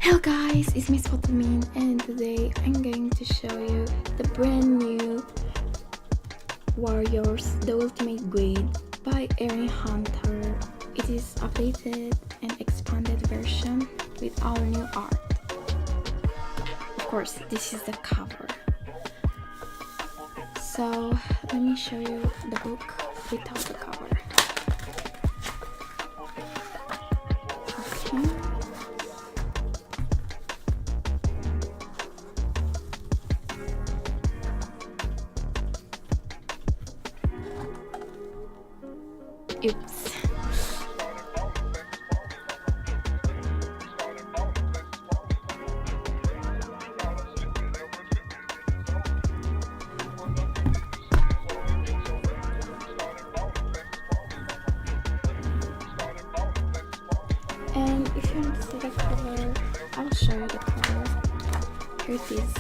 Hello guys, it's Miss Potamin and today I'm going to show you the brand new Warriors The Ultimate Guide by Erin Hunter. It is updated and expanded version with all new art. Of course, this is the cover. So let me show you the book without the cover. Okay. Oops. And if you want to see the cover, I'll show you the cover. Here it is.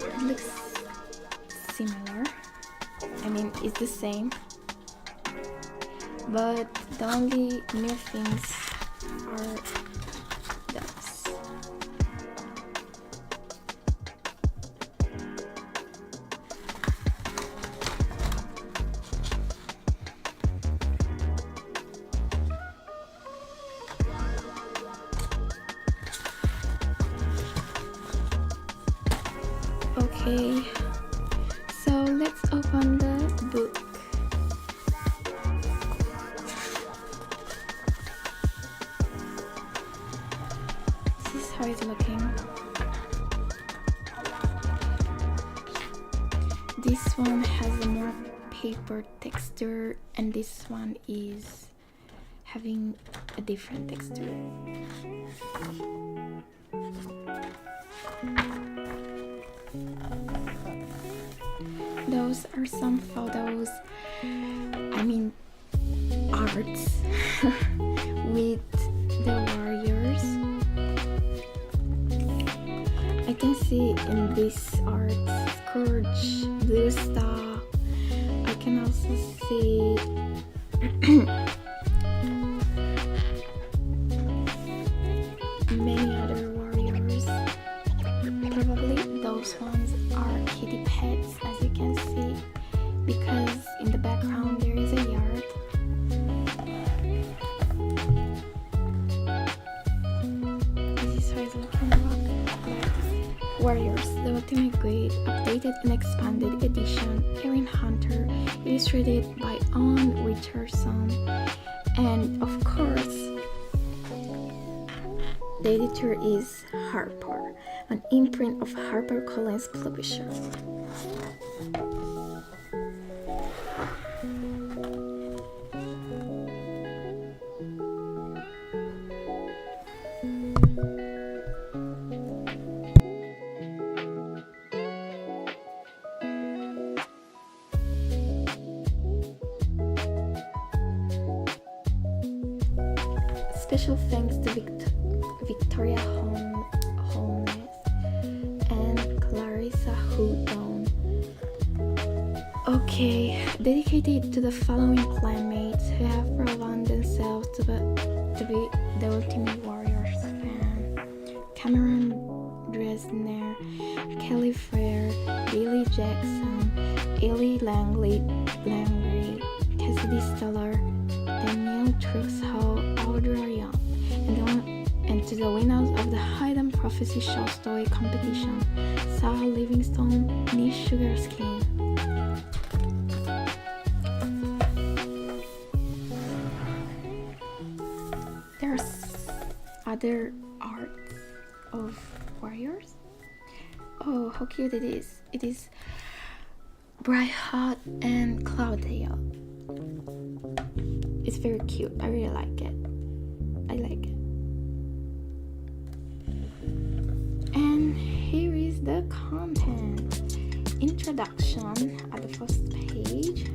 It looks similar. I mean, it's the same. But the only new things are those. Okay, so let's open the book. This is how it's looking. This one has a more paper texture and this one is having a different texture. Those are some photos, arts with the warriors. I can see in this art Scourge, Blue Star. I can also see many other warriors. Probably those ones are kitty pets, as you can see, because in the background there is a yard. This is how it's looking like. Warriors, the Ultimate Guide, updated and expanded edition. Erin Hunter, illustrated by Ann Richardson, and of course, the editor is Harper, an imprint of HarperCollins publisher. Special thanks to Victoria Holmes and Clarissa Houghton. Okay, dedicated to the following clanmates who have proven themselves to be the Ultimate Warriors fan: Cameron Dresner, Kelly Frere, Billy Jackson, Ellie Langley, Cassidy Stellar, Daniel Truxhall, Audra Young, and to the winners of the Hidden Prophecy Short Story Competition: Sarah Livingstone, Niche Sugarskin. There's other arts of warriors. Oh, how cute it is! It is Brightheart and Cloudtail. It's very cute. I really like it. And here is the content. Introduction at the first page.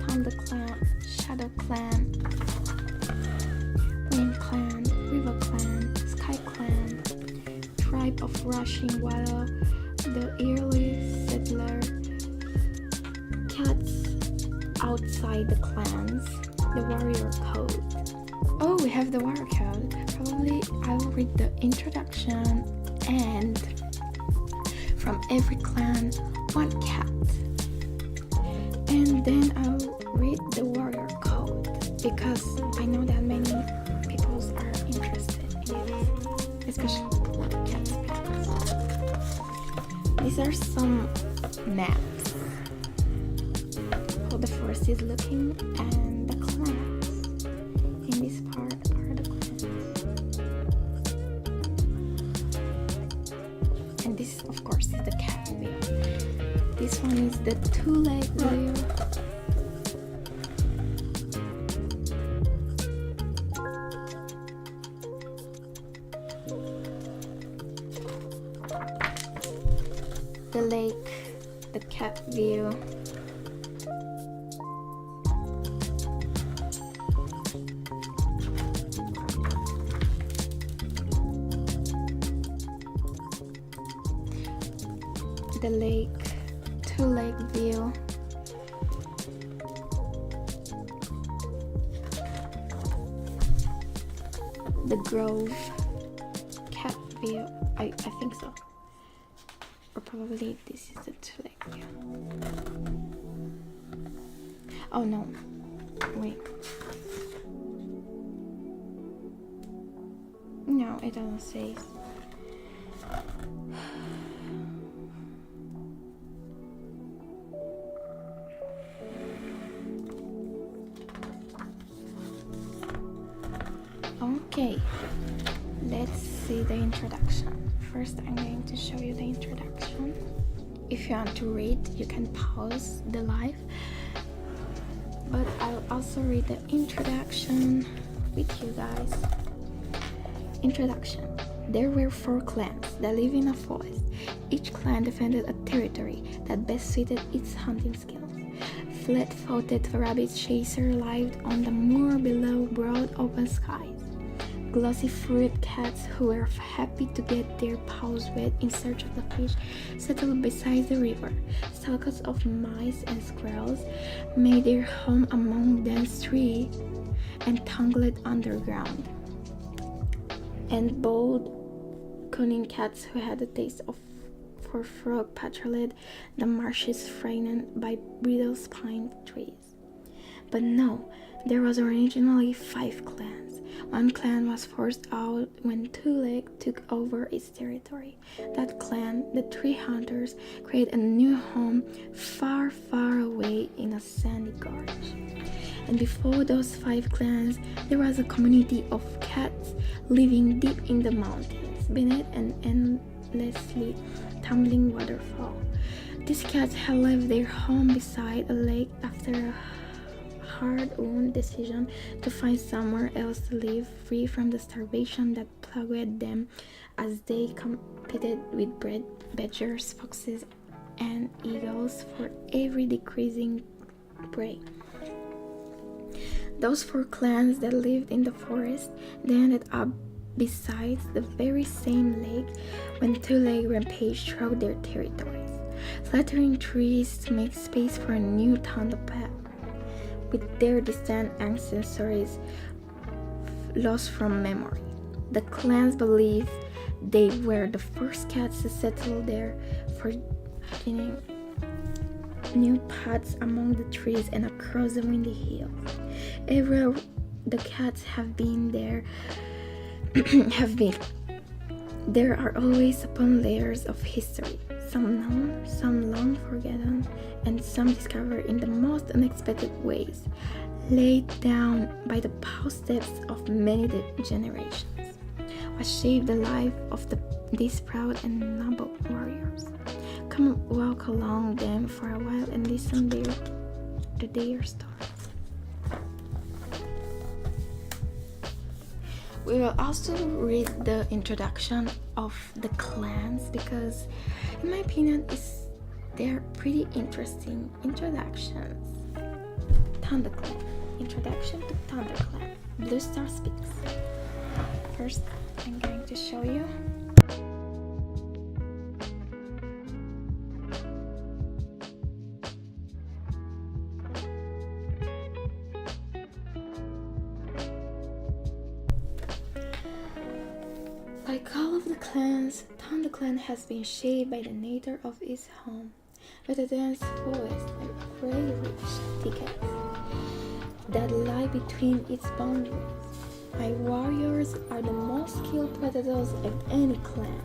Thunder Clan, Shadow Clan, Wind Clan, River Clan, Sky Clan, Tribe of Rushing Water, the Early Settler, Cats outside the clans, the warrior code. Oh, we have the warrior code. Probably I'll read the introduction and from every clan, one cat. And then I'll read the warrior code because I know that many people are interested in it, especially for cats. These are some maps. How the forest is looking and the clans. In this part are the clans. And this, of course, is the cat view. This one is the two-leg view. The lake, the cat view. The lake, two-leg view. The grove, cat view. I think so. Or probably this is the two-leg view. Oh no, wait. No, it doesn't say. Okay, let's see the introduction. First, I'm going to show you the introduction. If you want to read, you can pause the live. But I'll also read the introduction with you guys. Introduction. There were 4 clans that lived in a forest. Each clan defended a territory that best suited its hunting skills. Fleet-footed rabbit chaser lived on the moor below broad open skies. Glossy fruit cats who were happy to get their paws wet in search of the fish settled beside the river. Stalks of mice and squirrels made their home among dense trees and tangled underground. And bold, cunning cats who had a taste for frog patrolled the marshes frightened by brittle pine trees. But no, there was originally 5 clans. One clan was forced out when Two-Leg took over its territory. That clan, the Tree Hunters, created a new home far, far away in a sandy gorge. And before those 5 clans, there was a community of cats living deep in the mountains, beneath an endlessly tumbling waterfall. These cats had left their home beside a lake after a hard-won decision to find somewhere else to live, free from the starvation that plagued them as they competed with badgers, foxes, and eagles for every decreasing prey. Those 4 clans that lived in the forest, they ended up beside the very same lake when Two-Leg rampaged through their territories, flattering trees to make space for a new thunderpath. With their distant ancestors lost from memory, the clans believed they were the first cats to settle there, forging new paths among the trees and across the windy hills. Everywhere the cats have been, there are always upon layers of history, some known, some long forgotten, and some discovered in the most unexpected ways, laid down by the footsteps of many generations. What shaped the life of these proud and noble warriors? Come walk along them for a while and listen to their stories. We will also read the introduction of the clans because, in my opinion, they're pretty interesting introductions. ThunderClan. Introduction to ThunderClan. Blue Star Speaks. First, I'm going to show you. Like all of the clans, ThunderClan has been shaped by the nature of its home, with a dense forest and prairie-rich thickets that lie between its boundaries. My warriors are the most skilled predators of any clan,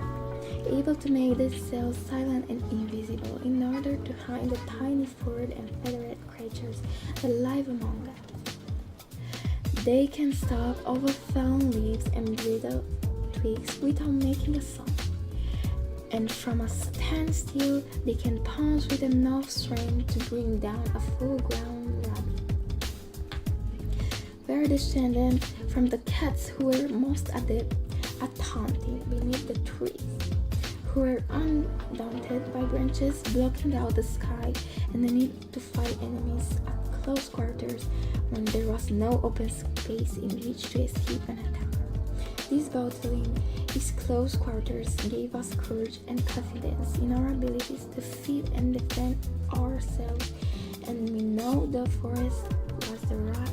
able to make themselves silent and invisible in order to hide the tiny furred and feathered creatures that live among them. They can stalk over fallen leaves and brittle twigs without making a sound. And from a standstill, they can pounce with enough strength to bring down a full-grown rabbit. We are descended from the cats who were most adept at hunting beneath the trees, who were undaunted by branches blocking out the sky and the need to fight enemies at close quarters when there was no open space in which to escape an attack. This battling in close quarters gave us courage and confidence in our abilities to feed and defend ourselves, and we know the forest was the right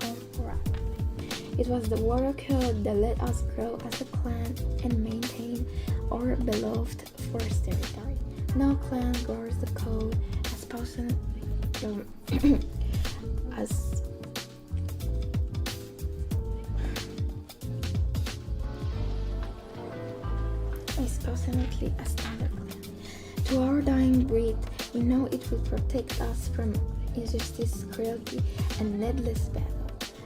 home for us. It was the warrior code that let us grow as a clan and maintain our beloved forest territory. No clan guards the code as passionately as ThunderClan. To our dying breed, we know it will protect us from injustice, cruelty, and needless battle.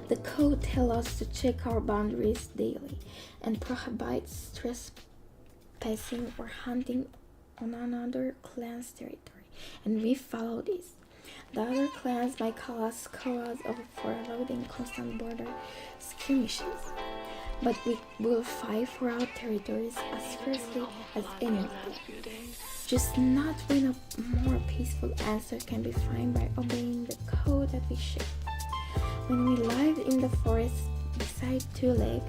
The code tells us to check our boundaries daily and prohibits trespassing or hunting on another clan's territory, and we follow this. The other clans might call us cowards for avoiding constant border skirmishes, but we will fight for our territories as fiercely as anyone. Just not when a more peaceful answer can be found by obeying the code that we share. When we lived in the forest beside Two Lake,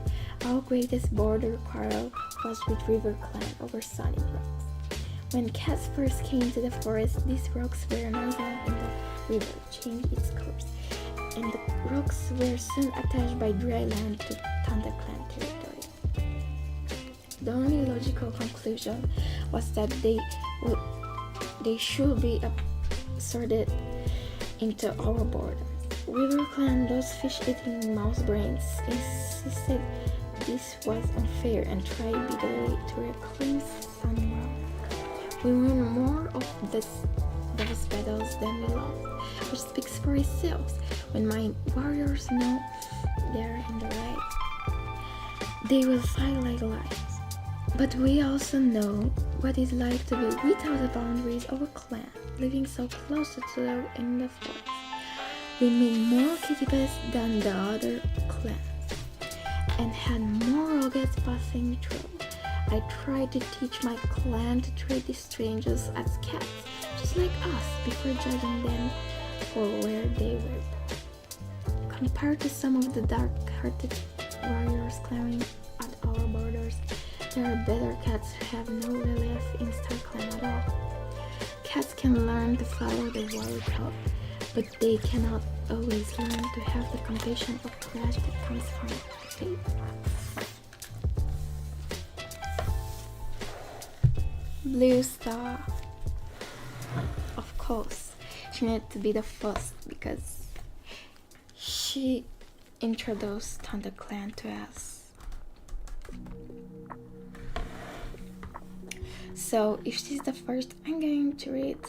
our greatest border quarrel was with River Clan over solid rocks. When cats first came to the forest, these rocks were noisy and the river changed its course, and the rocks were soon attached by dry land to ThunderClan territory. The only logical conclusion was that they should be sorted into our borders. River Clan, those fish-eating mouse brains, insisted this was unfair and tried bitterly to reclaim some ground. We won more of those battles than we lost, which speaks for itself. When my warriors know they're in the right, they will fight like lions. But we also know what it's like to be without the boundaries of a clan, living so close to each other in the forest. We made more kitty than the other clans, and had more ruggeds passing through. I tried to teach my clan to treat the strangers as cats, just like us, before judging them for where they were born. Compared to some of the dark-hearted warriors clamoring at our borders, there are better cats who have no relief in StarClan at all. Cats can learn to follow the warrior code, but they cannot always learn to have the compassion of courage that comes from faith. Blue Star. Of course, she needed to be the first because she introduced ThunderClan to us. So if she's the first, I'm going to read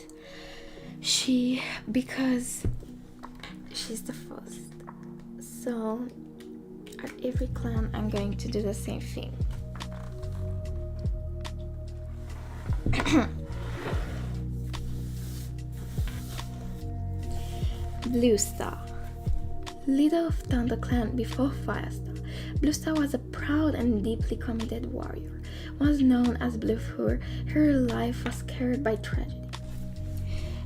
she because she's the first. So at every clan, I'm going to do the same thing. Blue Star. Leader of ThunderClan before Firestar, Blue Star was a proud and deeply committed warrior. Once known as Blue Fur, her life was scarred by tragedy.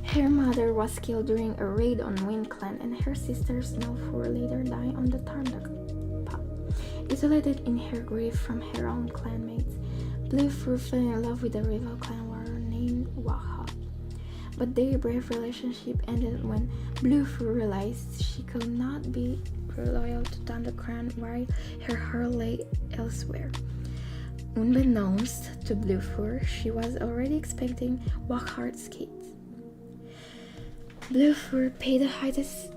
Her mother was killed during a raid on Wind Clan, and her sister Snowfur later died on the Thunder Path. Isolated in her grief from her own clanmates, Blue Fur fell in love with a rival clan warrior named Waha. But their brave relationship ended when Blue Fur realized she could not be loyal to ThunderClan while her heart lay elsewhere. Unbeknownst to Bluefur, she was already expecting Wackhart's kids. Bluefur paid the highest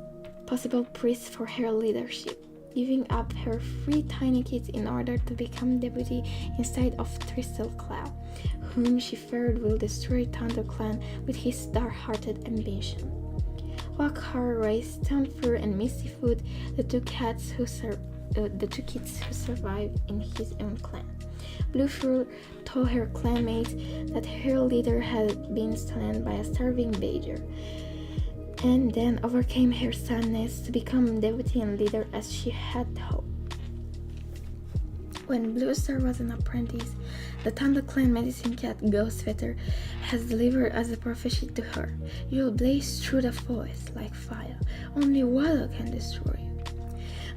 possible price for her leadership, giving up her 3 tiny kids in order to become deputy instead of Thistleclaw, whom she feared will destroy ThunderClan with his dark-hearted ambition. Wackhar raised Thunderfur and Mistyfoot, the two kids who survived in his own clan. Bluefur told her clanmates that her leader had been stolen by a starving badger, and then overcame her sadness to become deputy and leader as she had hoped. When Bluestar was an apprentice, the ThunderClan medicine cat Ghostfeather has delivered as a prophecy to her. You'll blaze through the forest like fire. Only water can destroy you.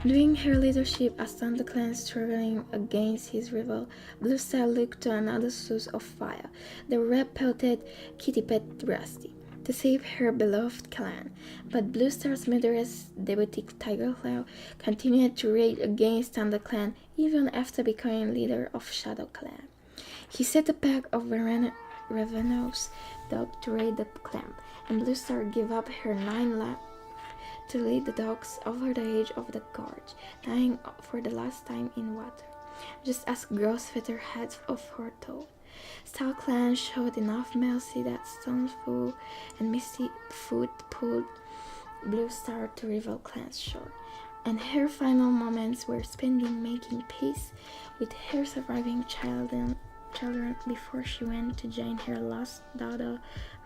During her leadership as ThunderClan struggling against his rival, Bluestar looked to another source of fire, the red-pelted kitty pet Rusty, to save her beloved clan, but Bluestar's murderous deputy Tigerclaw continued to rage against ThunderClan even after becoming leader of ShadowClan. He set a pack of ravenous dogs to raid the clan, and Bluestar gave up her 9 lives to lead the dogs over the edge of the gorge, dying for the last time in water, just as Ghostfeather had foretold. StarClan showed enough mercy that Stonefoot and Mistyfoot pulled Bluestar to rival clan's shore, and her final moments were spent making peace with her surviving children before she went to join her lost daughter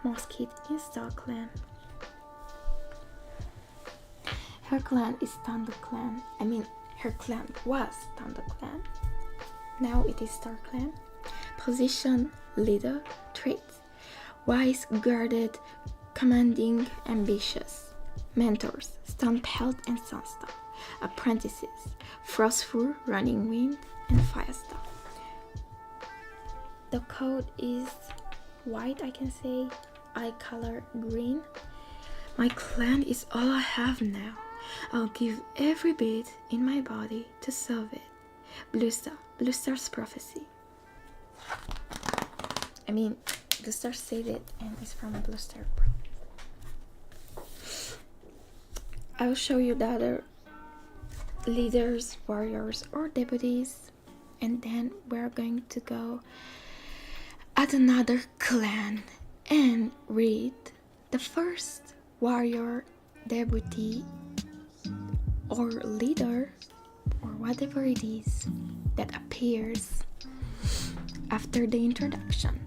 Moskit in StarClan. Her clan is ThunderClan. Her clan was ThunderClan. Now it is StarClan. Position, leader, traits: wise, guarded, commanding, ambitious. Mentors: Stonepelt and Sunstar. Apprentices: Frostfur, Running Wind, and Firestar. The code is white, I can say. Eye color green. My clan is all I have now. I'll give every bit in my body to serve it. Bluestar's prophecy. Bluestar said it, and it's from Bluestar Pro. I'll show you the other leaders, warriors, or deputies, and then we're going to go at another clan and read the first warrior, deputy, or leader, or whatever it is that appears after the introduction.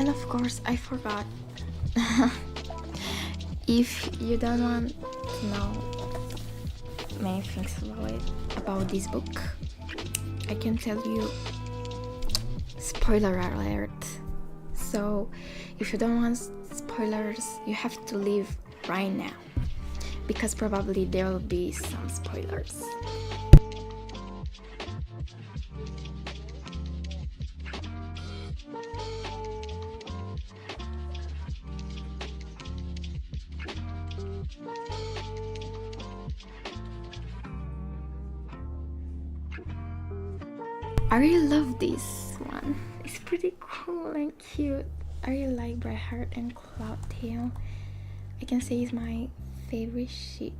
And of course, I forgot. If you don't want to know many things about this book, I can tell you spoiler alert. So if you don't want spoilers, you have to leave right now, because probably there will be some spoilers. I really love this one. It's pretty cool and cute. I really like Bright Heart and Cloud Tail. I can say it's my favorite ship.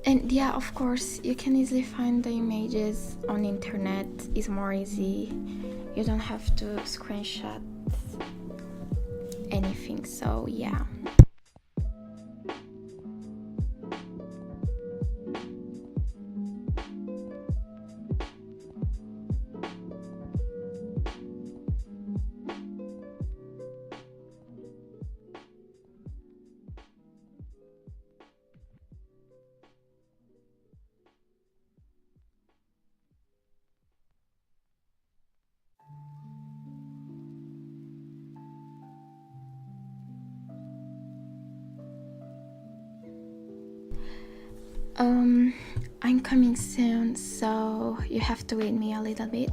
And yeah, of course, you can easily find the images on the internet. It's more easy. You don't have to screenshot anything. So yeah. I'm coming soon, so you have to wait me a little bit.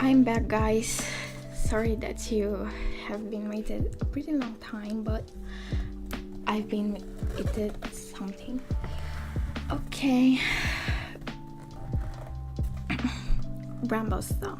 I'm back, guys. Sorry that you have been waited a pretty long time, but I've been eating something. Okay. Bramble style.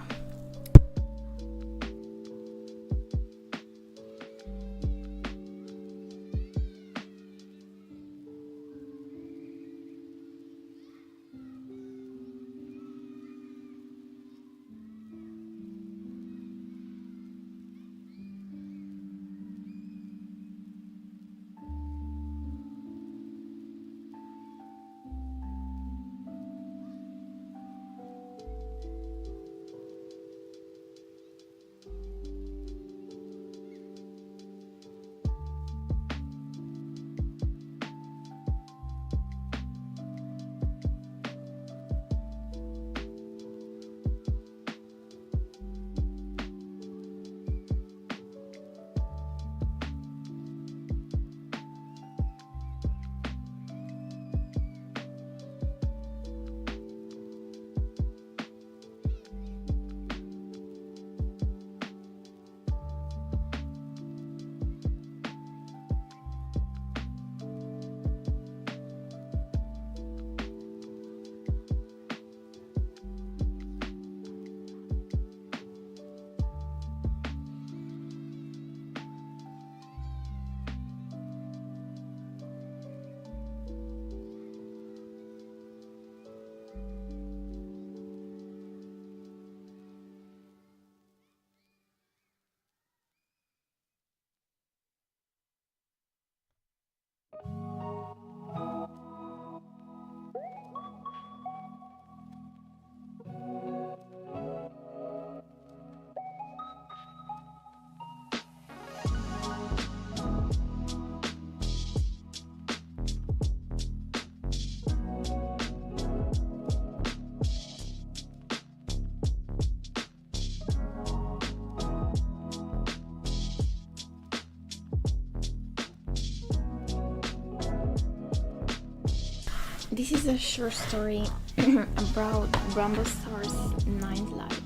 This is a short story about Bramble Star's ninth life.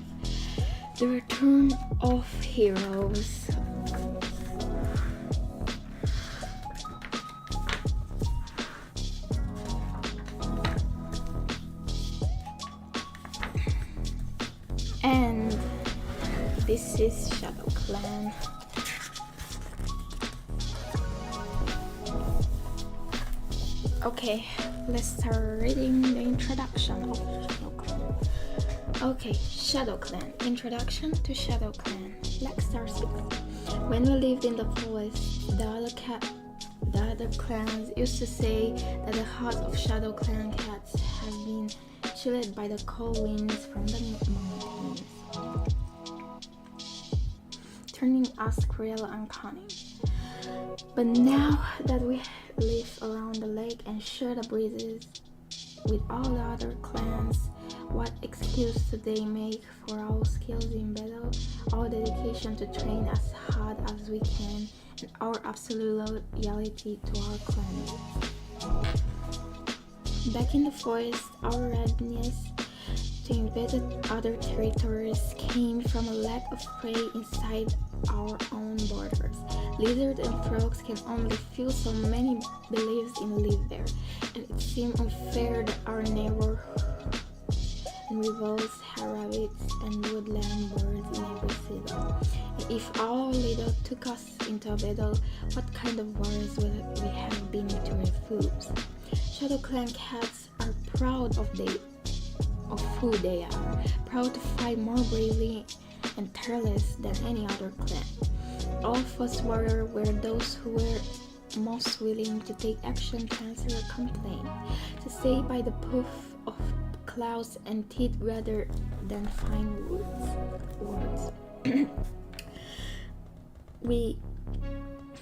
The return of heroes. And this is Shadow Clan. Okay, let's start reading the introduction of Shadow Clan. Okay, Shadow Clan. Introduction to Shadow Clan. Let's start speak. When we lived in the forest, the other clans used to say that the hearts of Shadow Clan cats have been chilled by the cold winds from the mountains, turning us cruel and cunning. But now that we live around the lake and share the breezes with all the other clans, what excuse do they make for our skills in battle, our dedication to train as hard as we can, and our absolute loyalty to our clan? Back in the forest, our readiness to invade other territories came from a lack of prey inside our own borders. Lizards and frogs can only feel so many beliefs in live there, and it seemed unfair that our neighbor and rivals had rabbits and woodland birds in every season. And if our leader took us into a battle, what kind of warriors would we have been to refuse? Shadow Clan cats are proud of who they are, proud to fight more bravely and tireless than any other clan. All first warriors were those who were most willing to take action to answer a complaint, to say by the proof of claws and teeth rather than fine words. We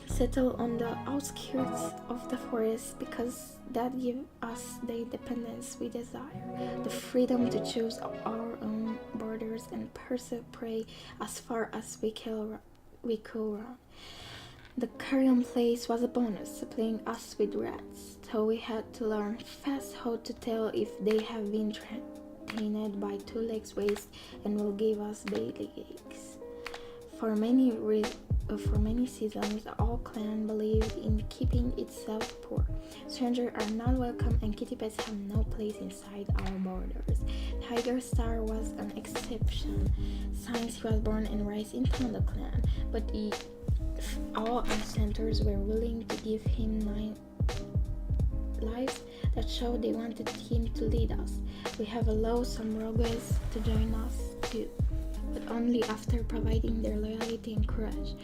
settle on the outskirts of the forest because that gives us the independence we desire, the freedom to choose our own borders and pursue prey as far as we could run. The current place was a bonus, supplying us with rats, so we had to learn fast how to tell if they have been trained by two legs raised and will give us daily eggs. For many seasons, our clan believed in keeping itself poor. Strangers are not welcome and kitty pets have no place inside our borders. Tiger Star was an exception, since he was born and raised in Thunder Clan, but our ancestors were willing to give him 9 lives that showed they wanted him to lead us. We have allowed some rogues to join us too, but only after providing their loyalty and courage.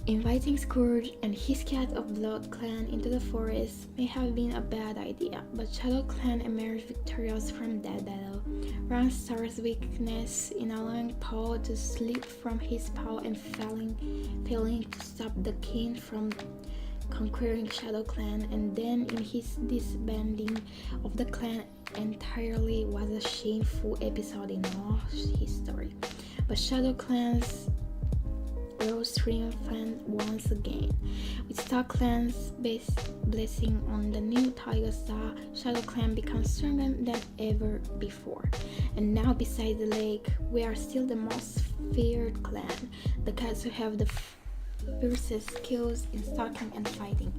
Inviting Scourge and his Cat of Blood clan into the forest may have been a bad idea, but Shadow Clan emerged victorious from that battle. Ranstar's weakness in allowing Paul to slip from his paw and failing to stop the king from conquering Shadow Clan, and then in his disbanding of the clan entirely was a shameful episode in our history. But Shadow Clan's rose triumphant once again. With Star Clan's blessing on the new Tiger Star, Shadow Clan becomes stronger than ever before. And now beside the lake, we are still the most feared clan, the cats who have the fiercest skills in stalking and fighting.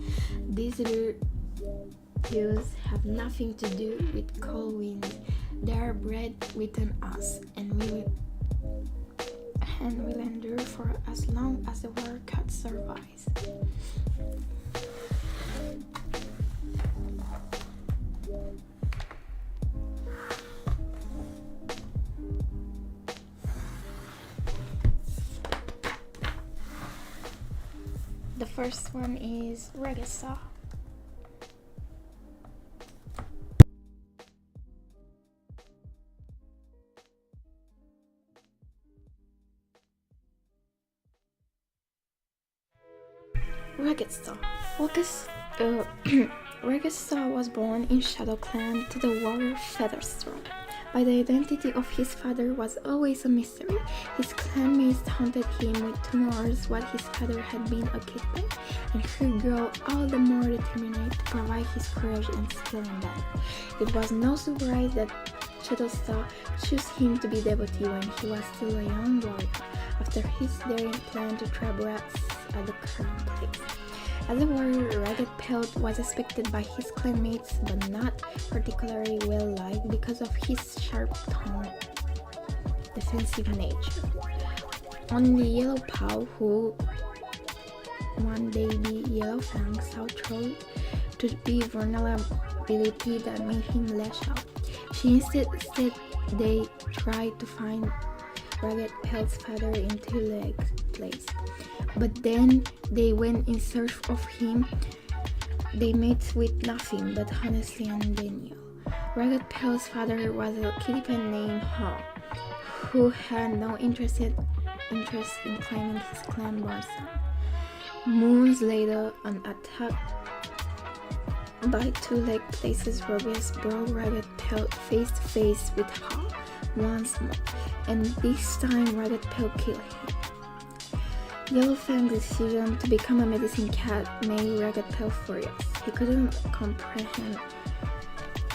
These virtues have nothing to do with cold winds. They are bred within us, and will endure for as long as the warrior cat survives. The first one is Regista. Regista was born in Shadow Clan to the warrior Featherstone. But the identity of his father was always a mystery. His clanmates taunted him with tumors while his father had been a kid pet, and he grew all the more determined to provide his courage and skill in battle. It was no surprise that Shadowstar chose him to be devotee when he was still a young warrior, after his daring plan to trap rats at the current place. As a warrior, Ragged Pelt was respected by his clanmates, but not particularly well liked because of his sharp-tongued, defensive nature. Only Yellow Paw, who one baby Yellow Fang saw through to be vulnerability that made him lash out. Instead, they tried to find Ragged Pelt's father in Two-Legs' place. But then they went in search of him. They met with nothing but honesty and denial. Ragged Pelt's father was a kitty pet named Haw, who had no interest in claiming his clan-born son. Moons later, an attack by Two-Leg Place's rogues brought Ragged Pelt face to face with Haw once more, and this time Ragged Pelt killed him. Yellowfang's decision to become a medicine cat made Ragged Pelt furious. He couldn't comprehend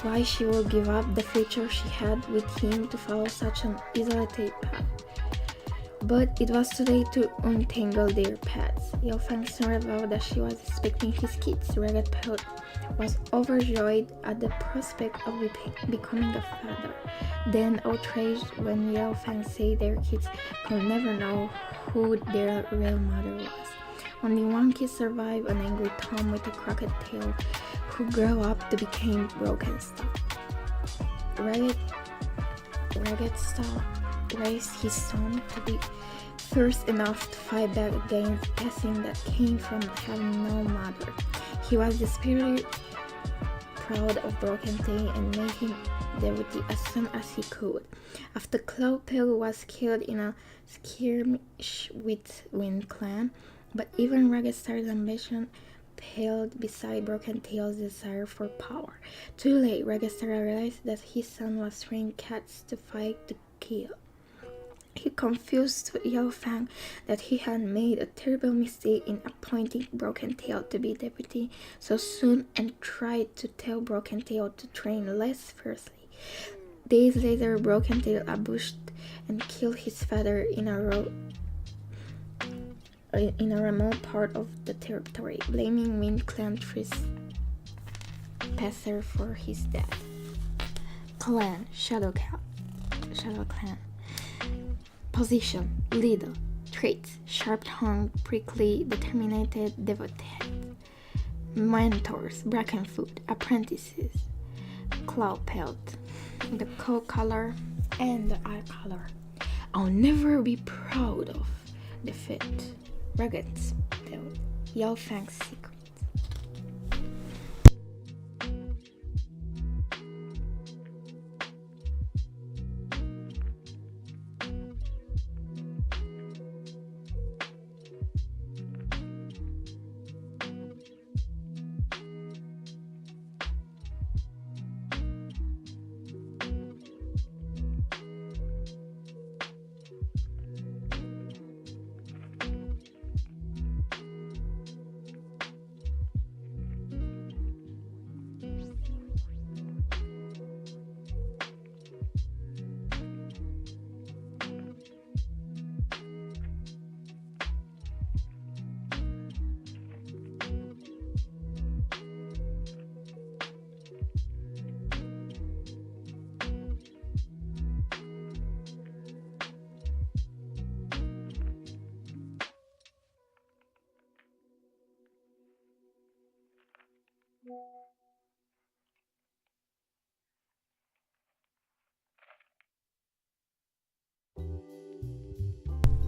why she would give up the future she had with him to follow such an isolated path. But it was too late to untangle their paths. Yellowfang soon revealed that she was expecting his kids. Ragged Pelt was overjoyed at the prospect of becoming a father, then outraged when Yellowfang said their kids could never know who their real mother was. Only one kid survived, an angry Tom with a crooked tail, who grew up to become Broken Star. Ragged Star raised his son to be fierce enough to fight back against passing that came from having no mother. He was desperately proud of Broken Tail and made him devotee as soon as he could. After Cloudtail was killed in a skirmish with Wind Clan, but even Ragged Star's ambition paled beside Broken Tail's desire for power. Too late, Ragged Star realized that his son was training cats to fight to kill. He confused Yao Fang that he had made a terrible mistake in appointing Broken Tail to be deputy so soon and tried to tell Broken Tail to train less fiercely. Days later, Broken Tail ambushed and killed his father in a remote part of the territory, blaming Wind Clan trespasser for his death. Clan Shadow Clan. Position: leader. Traits: sharp-tongued, prickly, determined, devoted. Mentors: Brackenfoot. Apprentices: Cloud Pelt. The coat color and the eye color. I'll never be proud of defeat. Rugged spelled Yao Fang's secret.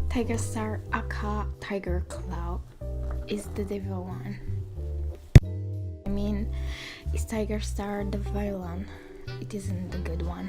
Tiger Star aka Tiger Cloud is the devil one. I mean, is Tiger Star the villain? It isn't the good one.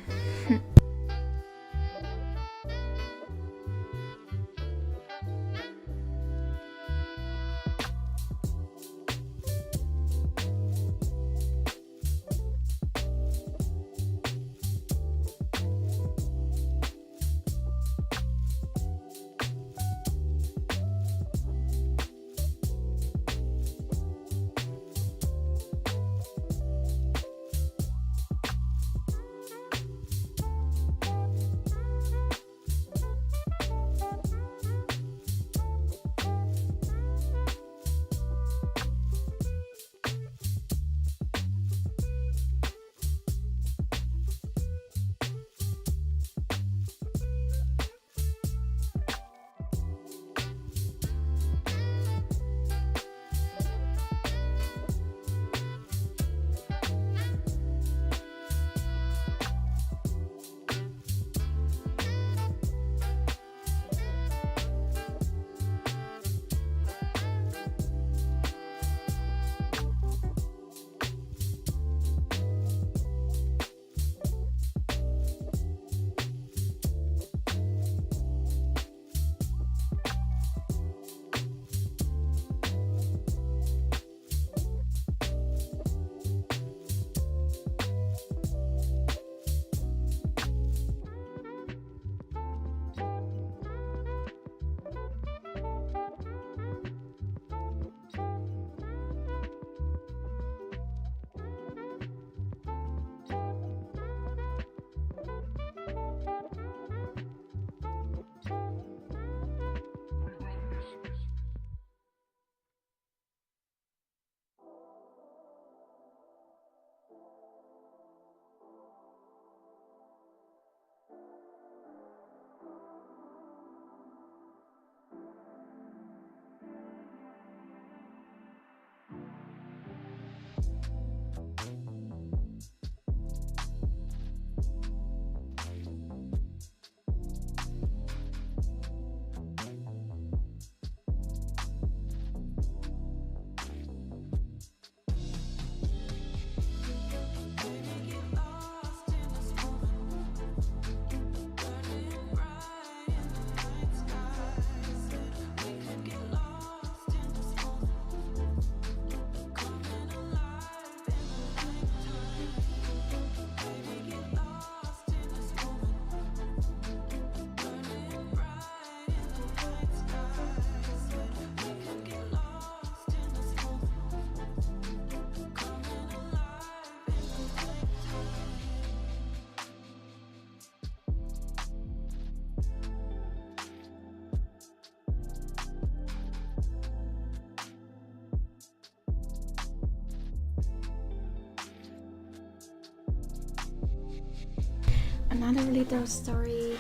Another little story.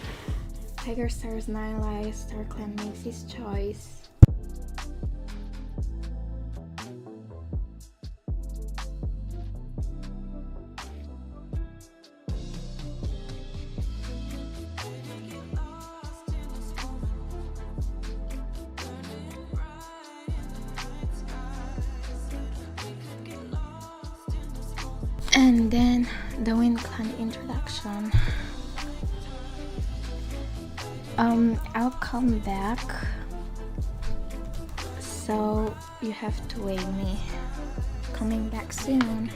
Tiger Star's 9 lives. Star Clan makes his choice. And then the Wind Clan introduction. I'll come back, so you have to wait me. Coming back soon.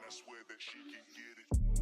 Swear that she can get it.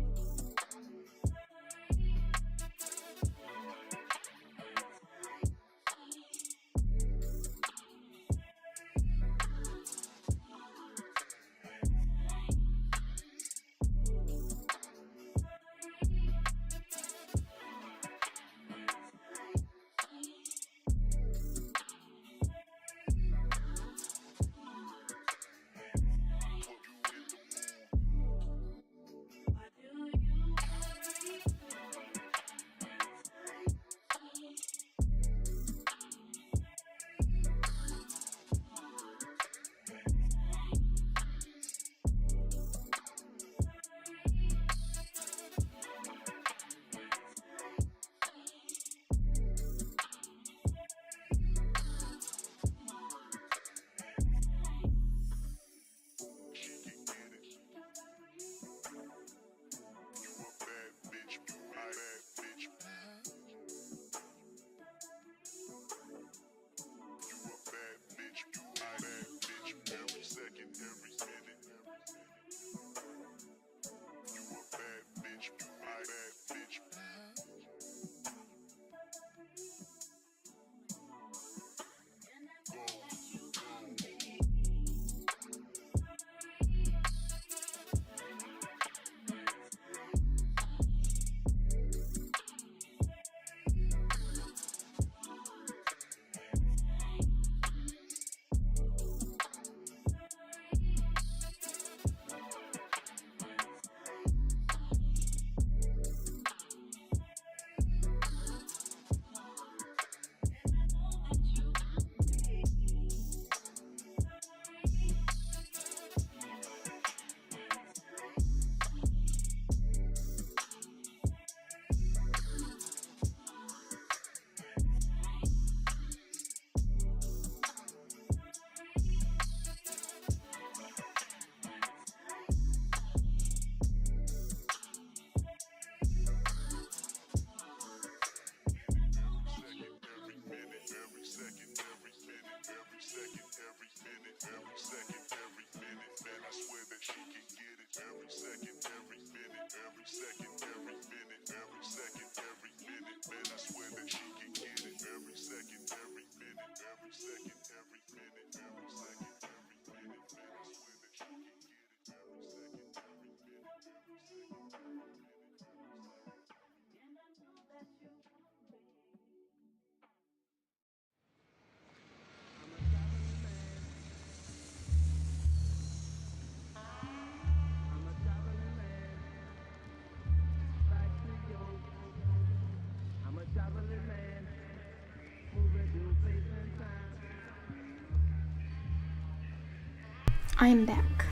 I'm back.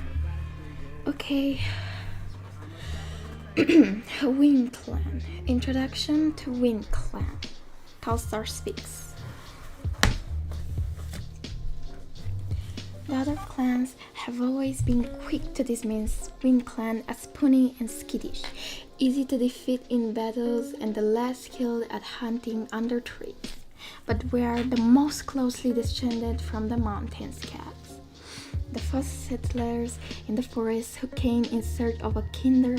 Okay. Wind Clan. Introduction to Wind Clan. Tallstar speaks. The other clans have always been quick to dismiss Wind Clan as puny and skittish, easy to defeat in battles and the less skilled at hunting under trees. But we are the most closely descended from the mountains cats, the first settlers in the forest who came in search of a kinder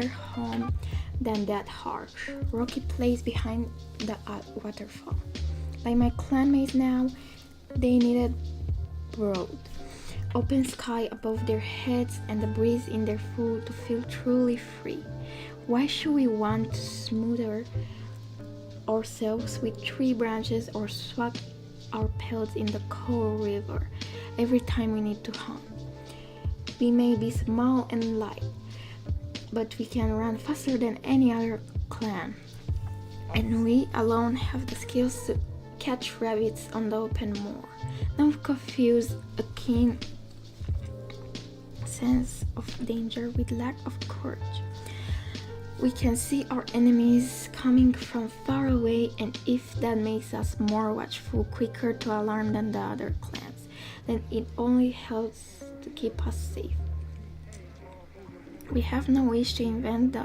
home than that harsh, rocky place behind the waterfall. Like my clanmates now, they needed broad, open sky above their heads and the breeze in their food to feel truly free. Why should we want to smother ourselves with tree branches or swap our pelts in the cold river every time we need to hunt? We may be small and light, but we can run faster than any other clan, and we alone have the skills to catch rabbits on the open moor. Now confuse a keen sense of danger with lack of courage. We can see our enemies coming from far away, and if that makes us more watchful, quicker to alarm than the other clans, then it only helps to keep us safe. We have no wish to invade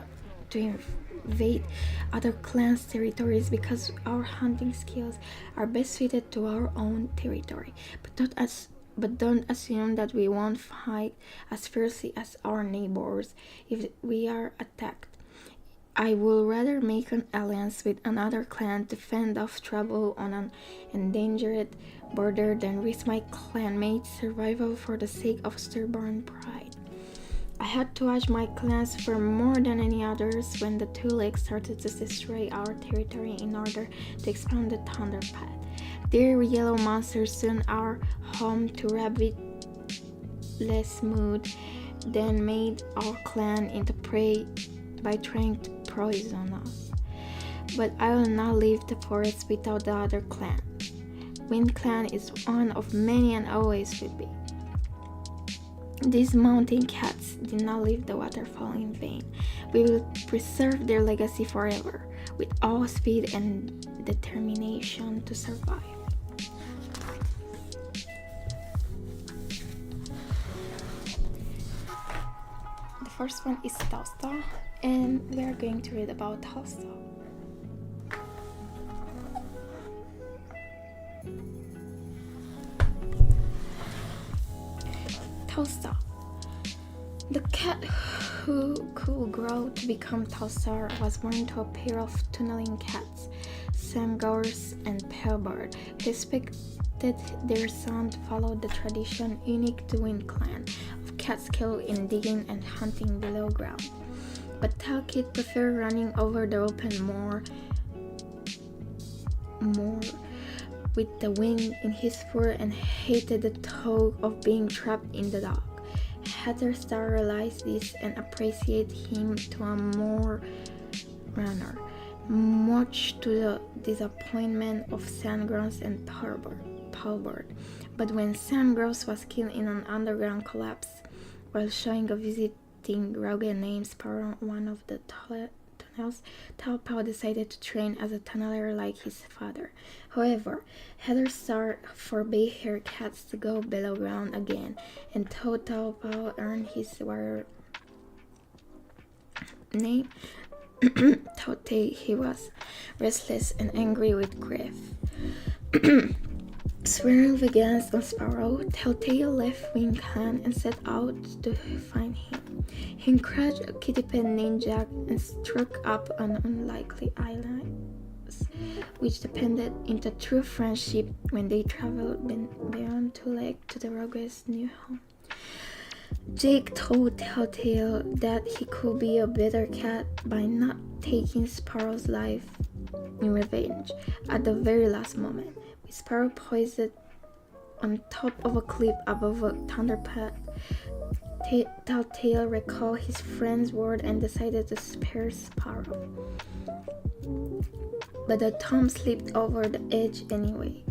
other clans' territories because our hunting skills are best suited to our own territory. But don't assume that we won't fight as fiercely as our neighbors if we are attacked. I would rather make an alliance with another clan to fend off trouble on an endangered border than risk my clanmates' survival for the sake of stubborn pride. I had to watch my clans for more than any others when the Two Lakes started to destroy our territory in order to expand the Thunder Path. Their yellow monsters soon our home to rabbitless mood, then made our clan into prey by trying to poison us. But I will not leave the forest without the other clan. Wind Clan is one of many and always will be. These mountain cats did not leave the waterfall in vain. We will preserve their legacy forever, with all speed and determination to survive. The first one is Tallstar, and we are going to read about Tallstar. Tallstar. The cat who could grow to become Tallstar was born to a pair of tunneling cats, Samgars and Pellbird, who expected their son to follow the tradition unique to Wind Clan of cat skill in digging and hunting below ground. But Talkit preferred running over the open moor with the wind in his fur and hated the tug of being trapped in the dark. Heatherstar realized this and appreciated him to a more runner, much to the disappointment of Sandgrouse and Pallbird. But when Sandgrouse was killed in an underground collapse while showing a visiting rogue named Sparrow on one of the tunnels, Talpao decided to train as a tunneler like his father. However, Heatherstar forbade her cats to go below ground again, and though Talpao earned his warrior name, he was restless and angry with grief. Swearing vengeance on Sparrow, Telltale left Wind Clan and set out to find him. He encouraged a Kittypet named Jack and struck up an unlikely alliance, which depended into true friendship when they traveled beyond Two Lakes to the rogue's new home. Jake told Telltale that he could be a better cat by not taking Sparrow's life in revenge at the very last moment. With Sparrow poised on top of a cliff above a thunder path, Telltale recalled his friend's word and decided to spare Sparrow. But the thumb slipped over the edge anyway.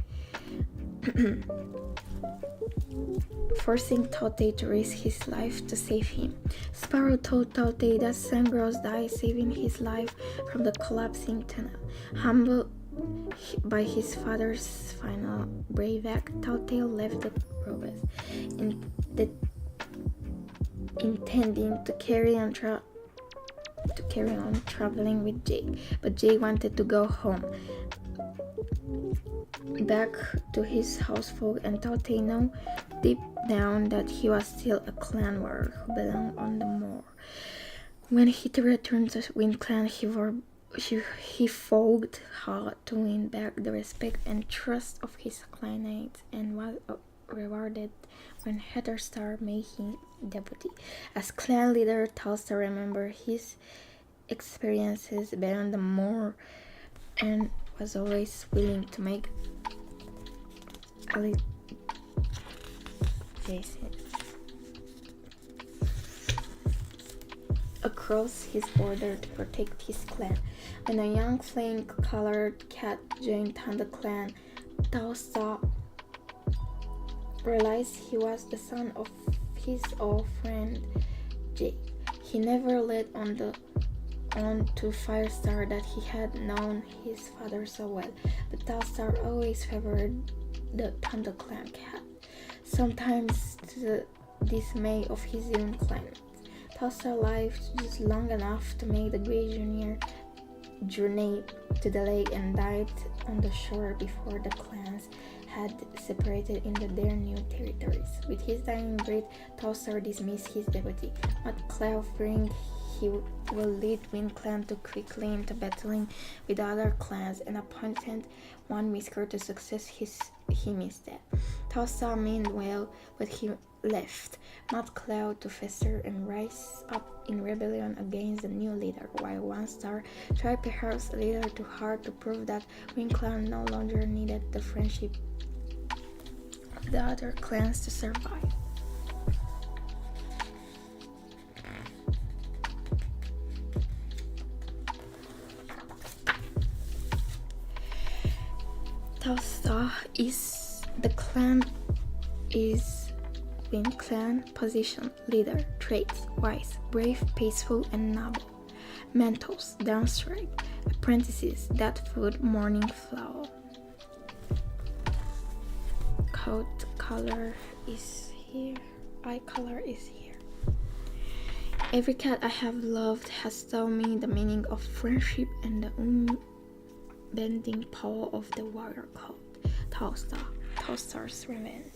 forcing Taute to risk his life to save him. Sparrow told Taute that Sangros died saving his life from the collapsing tunnel. Humbled by his father's final brave act, Taute left the robots, intending to carry on traveling with Jake, but Jake wanted to go home, back to his housefolk, and Taute knew deep down that he was still a clan warrior who belonged on the moor. When he returned to Wind Clan, he fought hard to win back the respect and trust of his clanmates, and was rewarded when Heatherstar made him deputy. As clan leader, Telstar remembered his experiences beyond the moor and was always willing to make allegiances across his border to protect his clan. When a young flame-colored cat joined the clan, Telstar realized he was the son of his old friend Jake. He never let on to Firestar that he had known his father so well, but Telstar always favored the ThunderClan cat, sometimes to the dismay of his own clans. Telstar lived just long enough to make the Grey Junior journey to the lake and died on the shore before the clans had separated into their new territories. With his dying breath, Telstar dismissed his deputy, Matt Clough, fearing he will lead Wind Clan too quickly into battling with other clans, and appointed one Whisker to succeed him instead. Telstar meant well, but he left Matt Clough to fester and rise up in rebellion against the new leader, while One Star tried perhaps a little too hard to prove that Wind Clan no longer needed the friendship of the other clans to survive. Telstar is Wind Clan position: leader, traits: wise, brave, peaceful, and noble. Mentors: downstraight. Apprentices: that food, morning flower. Coat color is here. Eye color is here. Every cat I have loved has taught me the meaning of friendship and the unbending power of the warrior code. Telstar's revenge.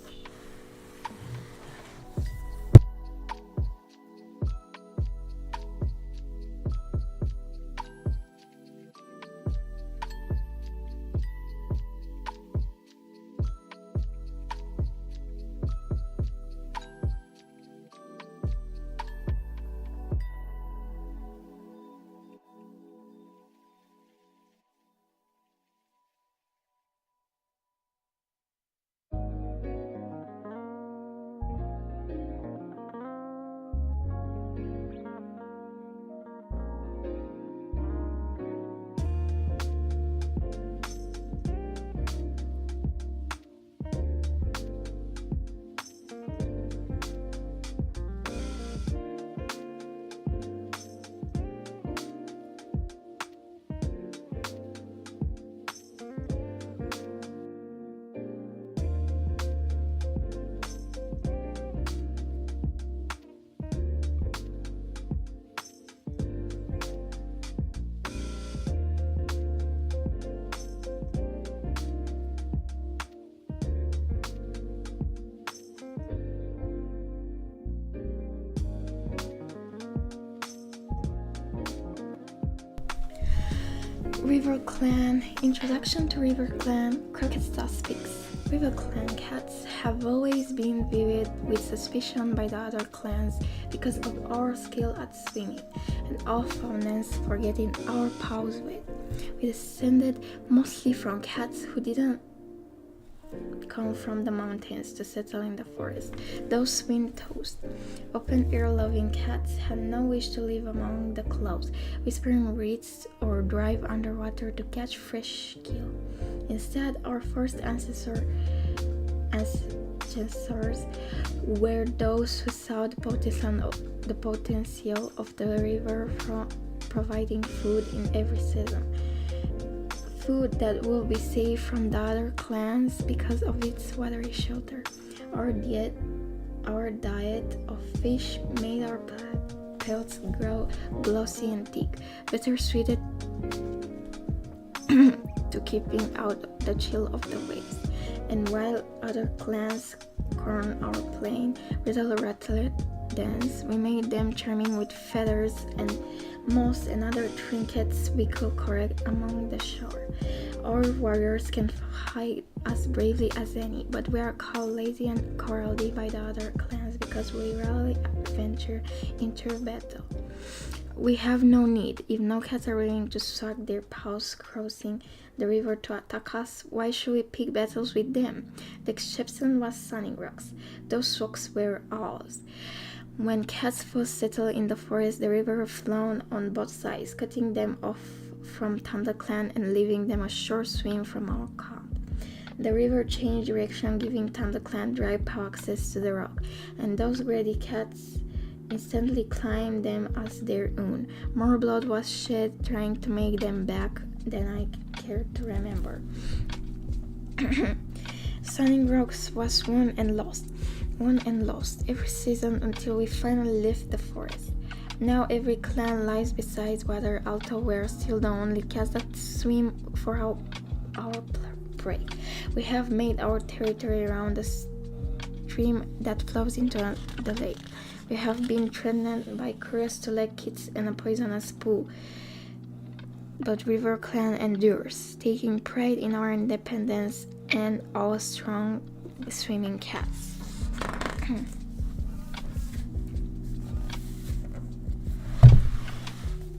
River Clan. Introduction to River Clan. Crockett speaks. River Clan cats have always been viewed with suspicion by the other clans because of our skill at swimming and our fondness for getting our paws wet. We descended mostly from cats who didn't come from the mountains to settle in the forest. Those swim-tossed, open-air loving cats had no wish to live among the clouds, whispering reeds or dive underwater to catch fresh kill. Instead, our first chasers were those who saw the potential of the river from providing food in every season. Food that will be safe from the other clans because of its watery shelter. Our diet of fish made our pelts grow glossy and thick, better suited to keeping out the chill of the waves. And while other clans corn our plain with a rattlet dance, we made them charming with feathers and moss and other trinkets we could collect among the shore. Our warriors can fight as bravely as any, but we are called lazy and cowardly by the other clans because we rarely venture into battle. We have no need. If no cats are willing to suck their paws crossing the river to attack us, why should we pick battles with them? The exception was Sunning Rocks. Those rocks were ours. When cats first settled in the forest, the river flowed on both sides, cutting them off from ThunderClan and leaving them a short swim from our camp. The river changed direction, giving ThunderClan dry paw access to the rock, and those greedy cats instantly claimed them as their own. More blood was shed trying to make them back than I cared to remember. Sunning Rocks was won and lost every season until we finally left the forest. Now every clan lies beside water, although we are still the only cats that swim for our prey. We have made our territory around the stream that flows into the lake. We have been threatened by curious two-legged kids and a poisonous pool, but River Clan endures, taking pride in our independence and our strong swimming cats.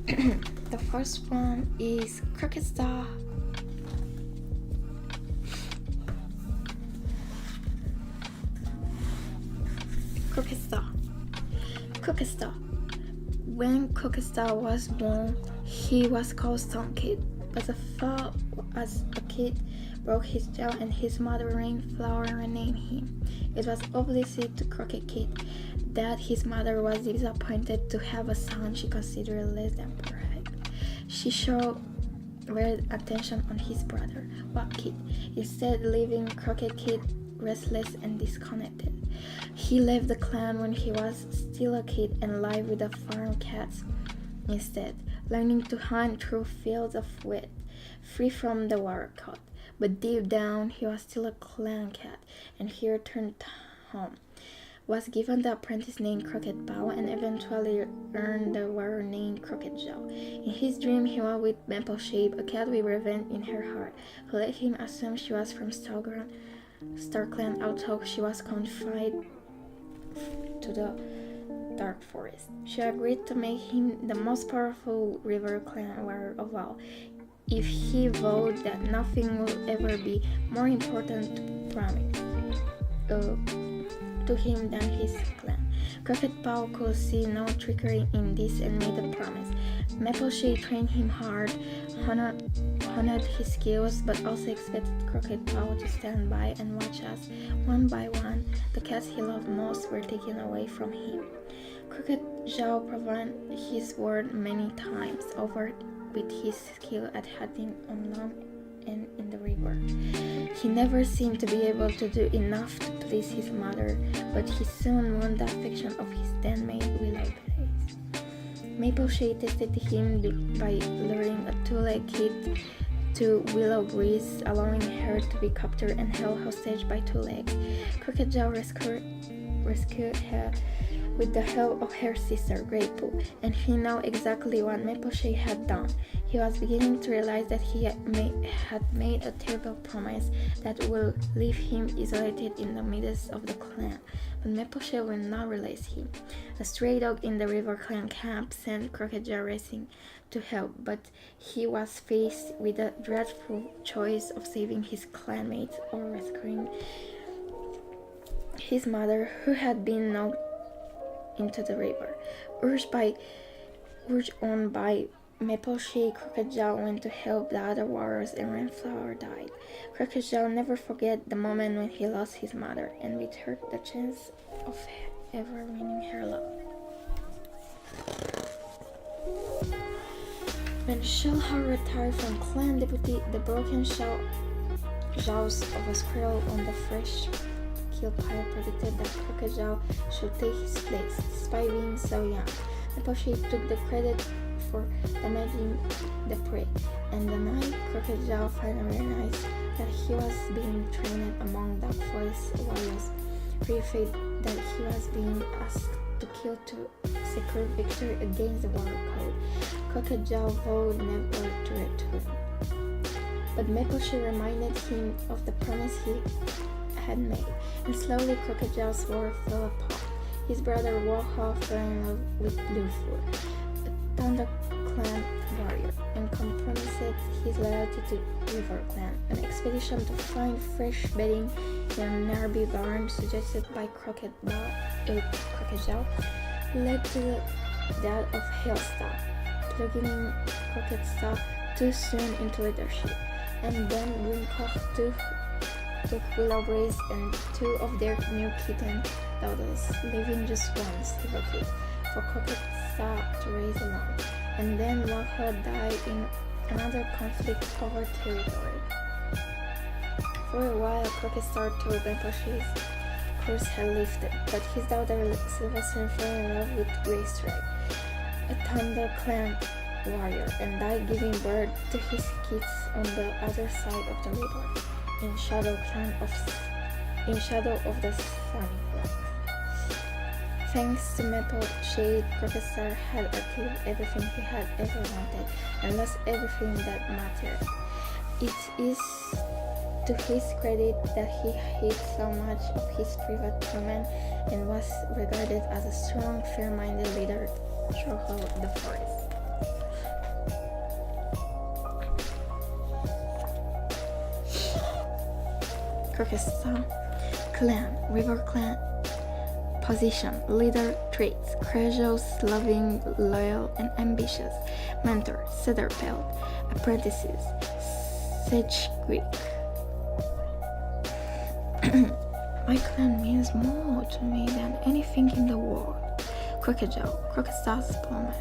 The first one is Crooked Star. Crooked Star. When Crooked Star was born, he was called Stone Kid, but as a kid broke his jaw and his mother Rainflower renamed him. It was obviously to Crooked Kid that his mother was disappointed to have a son she considered less than perfect. She showed rare attention on his brother, What Kid, instead leaving Crooked Kid restless and disconnected. He left the clan when he was still a kid and lived with the farm cats instead, learning to hunt through fields of wheat, free from the water cut. But deep down, he was still a clan cat, and he returned home, was given the apprentice named Crooked Paw, and eventually earned the warrior named Crooked Jaw. In his dream, he was with Maple Shape, a cat with revenge in her heart, who let him assume she was from StarClan, although she was confined to the dark forest. She agreed to make him the most powerful River Clan warrior of all, if he vowed that nothing will ever be more important to him than his clan. Crooked Paw could see no trickery in this and made a promise. Mapleshade trained him hard, honored his skills, but also expected Crooked Paw to stand by and watch as, one by one, the cats he loved most were taken away from him. Crooked Jaw proven his word many times over with his skill at hunting on land and in the river. He never seemed to be able to do enough to please his mother, but he soon won the affection of his then maid Willow Blaze. Mapleshade tested him by luring a two-legged kid to Willow Breeze, allowing her to be captured and held hostage by two legs. Crooked Jaw rescued her with the help of her sister, Greypool, and he knew exactly what Mapleshade had done. He was beginning to realize that he had made a terrible promise that would leave him isolated in the midst of the clan, but Mapleshade would not release him. A stray dog in the River Clan camp sent Crooked Jaw racing to help, but he was faced with the dreadful choice of saving his clanmates or rescuing his mother, who had been knocked into the river. Urged on by Maple Crocodile went to help the other warriors and Rainflower died. Crocodile never forget the moment when he lost his mother and with her the chance of ever winning her love. When Shellhar retired from clan deputy, the broken jaws of a squirrel on the fresh kill pile predicted that Crocodile should take his place, despite being so young. Maple took the credit for damaging the prey, and the night Crocodile finally realized that he was being trained among Dark Forest warriors, realized that he was being asked to kill to secure victory against the Warrior Code. Crocodile vowed never to return. But Maple reminded him of the promise he had made, and slowly Crocodile's war fell apart. His brother Warhaw fell in love with Bluefur, a Thunder Clan warrior, and compromised his loyalty to River Clan. An expedition to find fresh bedding in a nearby barn suggested by Crocodile led to the death of Hailstar, plugging in Crocodile too soon into leadership, and then Greencock took Willowbrace and two of their new kitten daughters, leaving just one stable kid for Crocodile to raise alone. And then Warhaw died in another conflict over territory. For a while, Crocodile told Maple curse had lifted, but his daughter Sylvester fell in love with Greystripe, a Thunder Clan warrior, and died giving birth to his kids on the other side of the river, in shadow of the Sunny Rock. Thanks to Maple Shade, Crocodile had achieved everything he had ever wanted and lost everything that mattered. It is to his credit that he hid so much of his private torment and was regarded as a strong, fair-minded leader throughout the forest. Crocodile Clan, River Clan. Position, leader traits, courageous, loving, loyal, and ambitious. Mentor, Cedarpelt. Apprentices, Sage Greek. My clan means more to me than anything in the world. Crocodile's promise.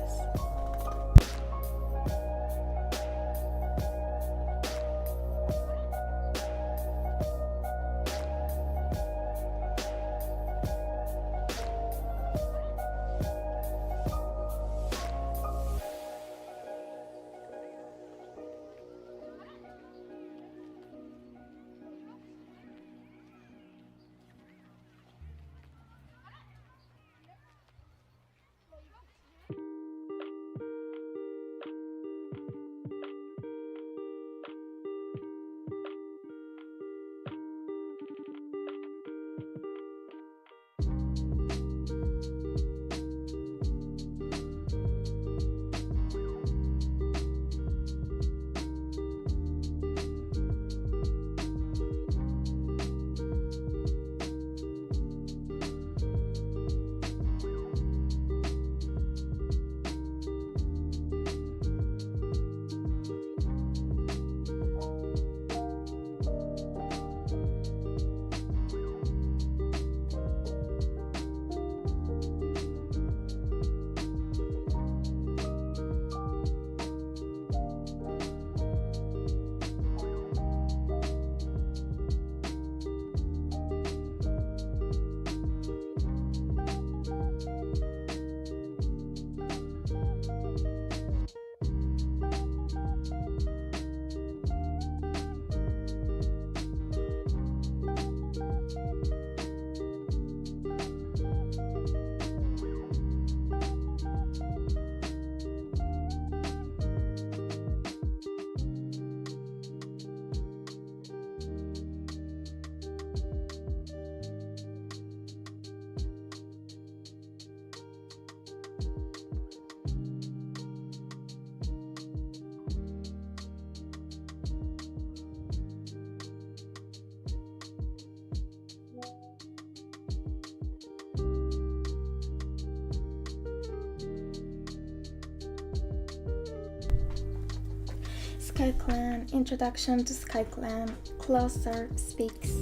Sky Clan. Introduction to Sky Clan. Closer speaks.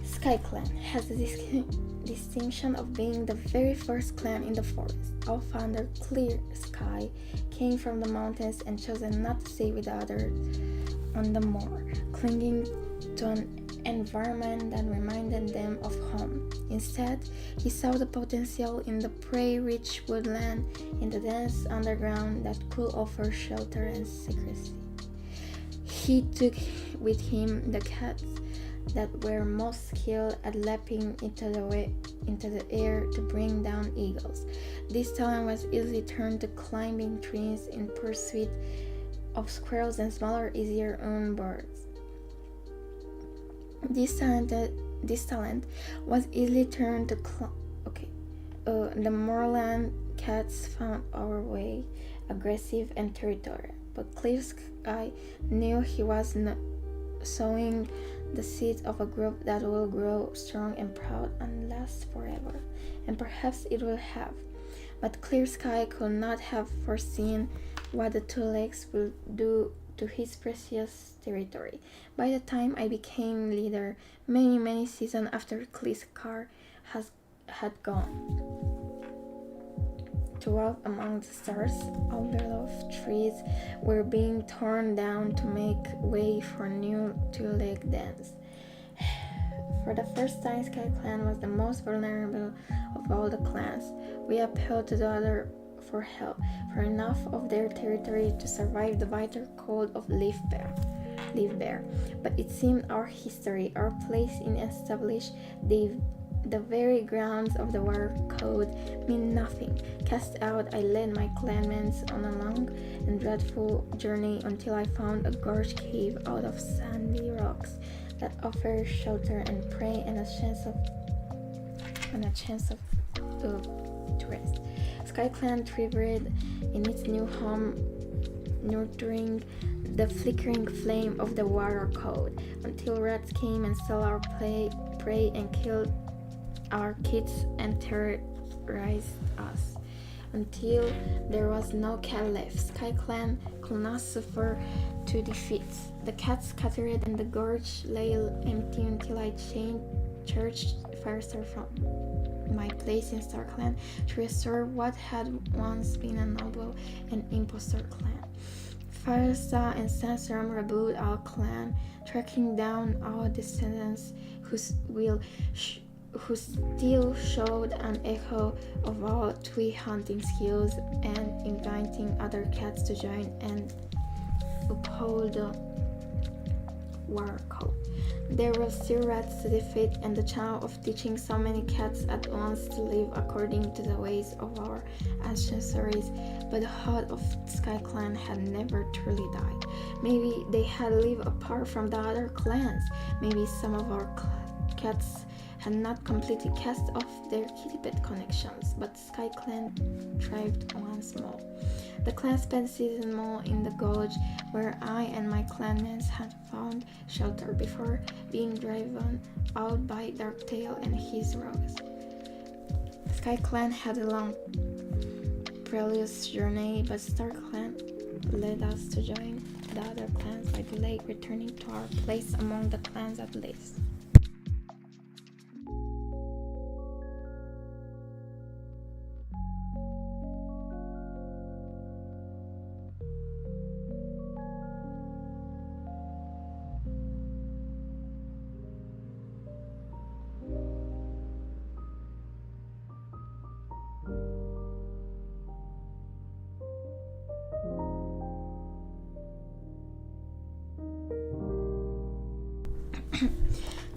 Sky Clan has the distinction of being the very first clan in the forest. Our founder, Clear Sky, came from the mountains and chosen not to stay with the others on the moor, clinging to an environment that reminded them of home. Instead, he saw the potential in the prey-rich woodland, in the dense underground that could offer shelter and secrecy. He took with him the cats that were most skilled at leaping into the air to bring down eagles. This talent was easily turned to climbing trees in pursuit of squirrels and smaller, easier-owned birds. This talent was easily turned to the moorland cats found our way, aggressive and territorial. But Clear Sky knew he was sowing the seeds of a group that will grow strong and proud and last forever. And perhaps it will have. But Clear Sky could not have foreseen what the two legs will do to his precious territory. By the time I became leader, many seasons after Clear Sky had gone to walk among the stars, all beloved trees were being torn down to make way for new two-legged dens. For the first time, Sky Clan was the most vulnerable of all the clans. We appealed to the other for help, for enough of their territory to survive the bitter cold of Live Bear. But it seemed our history, our place in established the very grounds of the war code mean nothing. Cast out, I led my clanmates on a long and dreadful journey until I found a gorge cave out of sandy rocks that offered shelter and prey and a chance to rest. Sky Clan thrived in its new home, nurturing the flickering flame of the water code until rats came and stole our prey and killed our kids and terrorized us. Until there was no cat left, Sky Clan could not suffer two defeats. The cats scattered and the gorge lay empty until I changed Firestar from my place in Star Clan to restore what had once been a noble and impostor clan. Firestar and Sandstorm rebuilt our clan, tracking down our descendants who still showed an echo of our twee hunting skills and inviting other cats to join and uphold the war code. There were still rats to defeat and the challenge of teaching so many cats at once to live according to the ways of our ancestors, but the heart of Sky Clan had never truly died. Maybe they had lived apart from the other clans. Maybe some of our cats had not completely cast off their kitty pet connections, but Sky Clan thrived once more. The clan spent season more in the gorge where I and my clanmates had found shelter before being driven out by Darktail and his rogues. Sky Clan had a long, perilous journey, but Star Clan led us to join the other clans by the lake, returning to our place among the clans at least.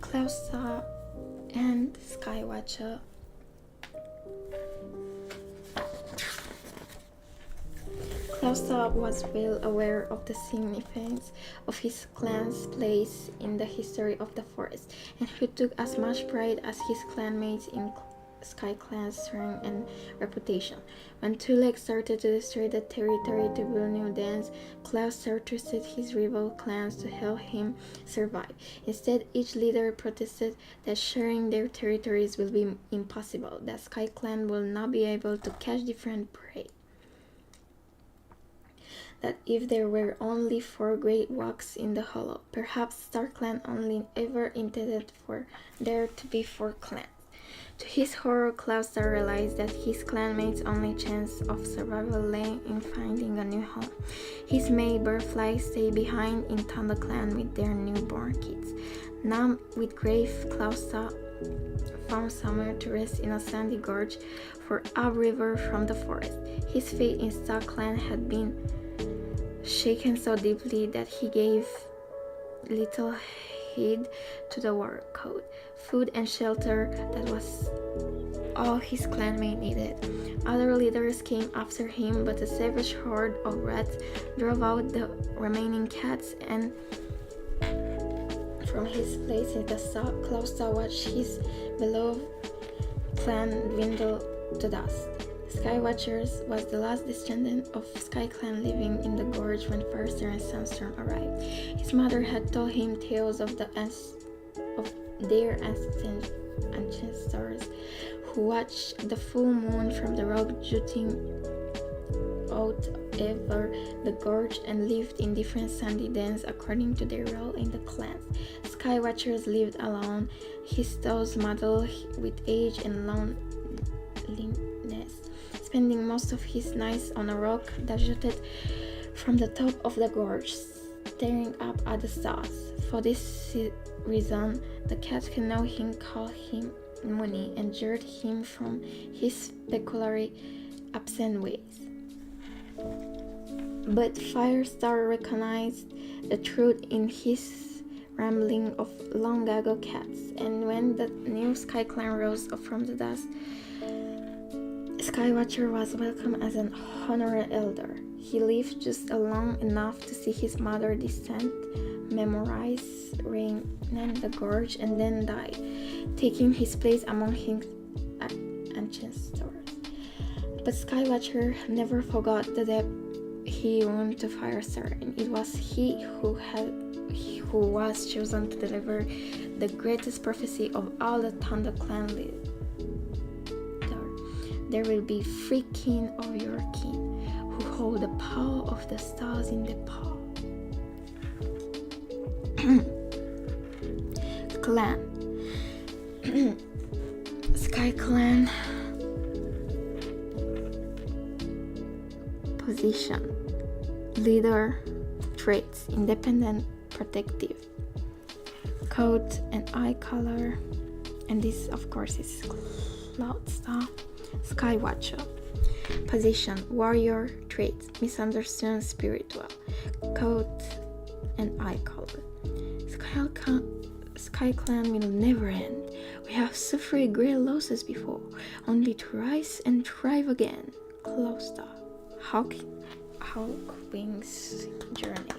Cloudstar and Skywatcher. Cloudstar was well aware of the significance of his clan's place in the history of the forest, and he took as much pride as his clanmates in Sky Clan's strength and reputation. When Two Legs started to destroy the territory to build new dens, Cloudstar trusted his rival clans to help him survive. Instead, each leader protested that sharing their territories will be impossible, that Sky Clan will not be able to catch different prey. that if there were only 4 great walks in the hollow, perhaps StarClan only ever intended for there to be 4 clans. To his horror, Cloudstar realized that his clanmate's only chance of survival lay in finding a new home. His mate Birdfly stayed behind in ThunderClan with their newborn kids. Numb with grief, Cloudstar found somewhere to rest in a sandy gorge for upriver from the forest. His faith in StarClan had been shaken so deeply that he gave little heed to the war code. Food and shelter, that was all his clanmate needed. Other leaders came after him, but a savage horde of rats drove out the remaining cats, and from his place in the Cloudstar watched his beloved clan dwindle to dust. Skywatchers was the last descendant of SkyClan living in the gorge when Firester and Sandstorm arrived. His mother had told him tales of their ancestors who watched the full moon from the rock jutting out over the gorge and lived in different sandy dens according to their role in the clans. Skywatchers lived alone, his toes muddled with age and loneliness, spending most of his nights on a rock that jutted from the top of the gorge, staring up at the stars. For this reason, the cats who know him call him Mooney and jeered him from his peculiarly absent ways. But Firestar recognized the truth in his rambling of long ago cats, and when the new SkyClan rose up from the dust, Skywatcher was welcomed as an honorary elder. He lived just long enough to see his mother descend, memorize, reign in the gorge, and then died, taking his place among his ancestors. But Skywatcher never forgot the debt he owed to Firestar, and it was he who was chosen to deliver the greatest prophecy of all the ThunderClan leaders. There will be 3 kin of your kin, who hold the power of the stars in the paw. Clan. SkyClan. Position. Leader. Traits. Independent. Protective. Coat and eye color. And this, of course, is Cloudstar. Skywatcher. Position. Warrior. Traits. Misunderstood. Spiritual. Coat and eye color. SkyClan will never end. We have suffered great losses before, only to rise and thrive again. Cloudstar. Hawkwing's journey.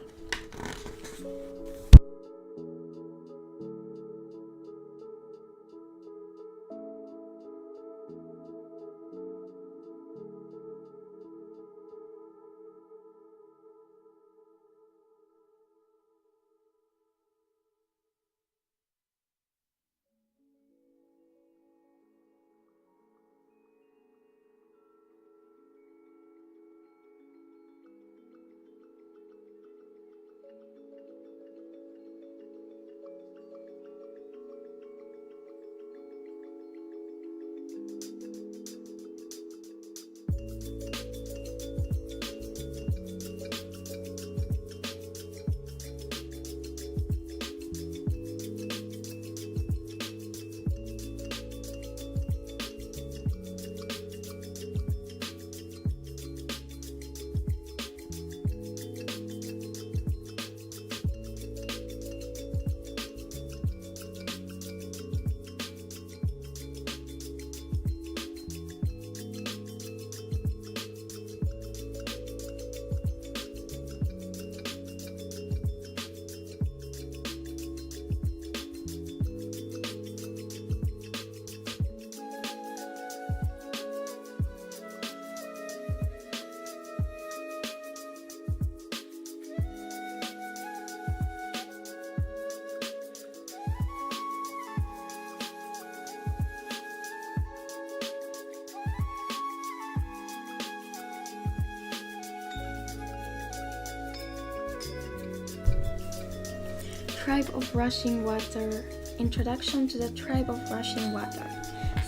tribe of rushing water. Introduction to the tribe of rushing water.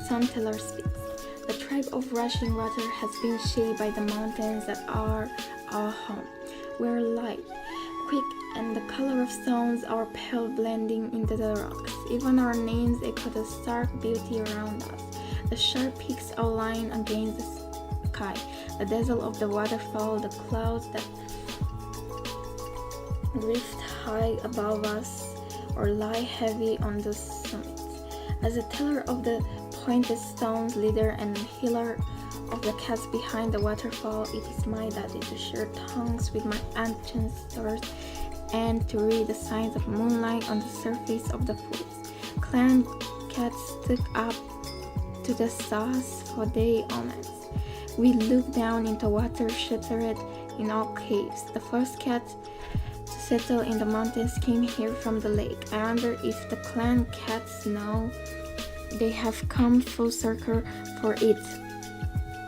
Storyteller speaks. The tribe of rushing water has been shaped by the mountains that are our home. We're light, quick, and the color of stones are pale, blending into the rocks. Even our names echo the stark beauty around us. The sharp peaks outlined against the sky, the dazzle of the waterfall, the clouds that drift high above us or lie heavy on the summits. As a teller of the pointed stones, leader and healer of the cats behind the waterfall, it is my duty to share tongues with my ancestors and to read the signs of moonlight on the surface of the pools. Clan cats stood up to the stars for their omens. We looked down into water sheltered in all caves. The first cat to settle in the mountains came here from the lake. I wonder if the clan cats know they have come full circle, for it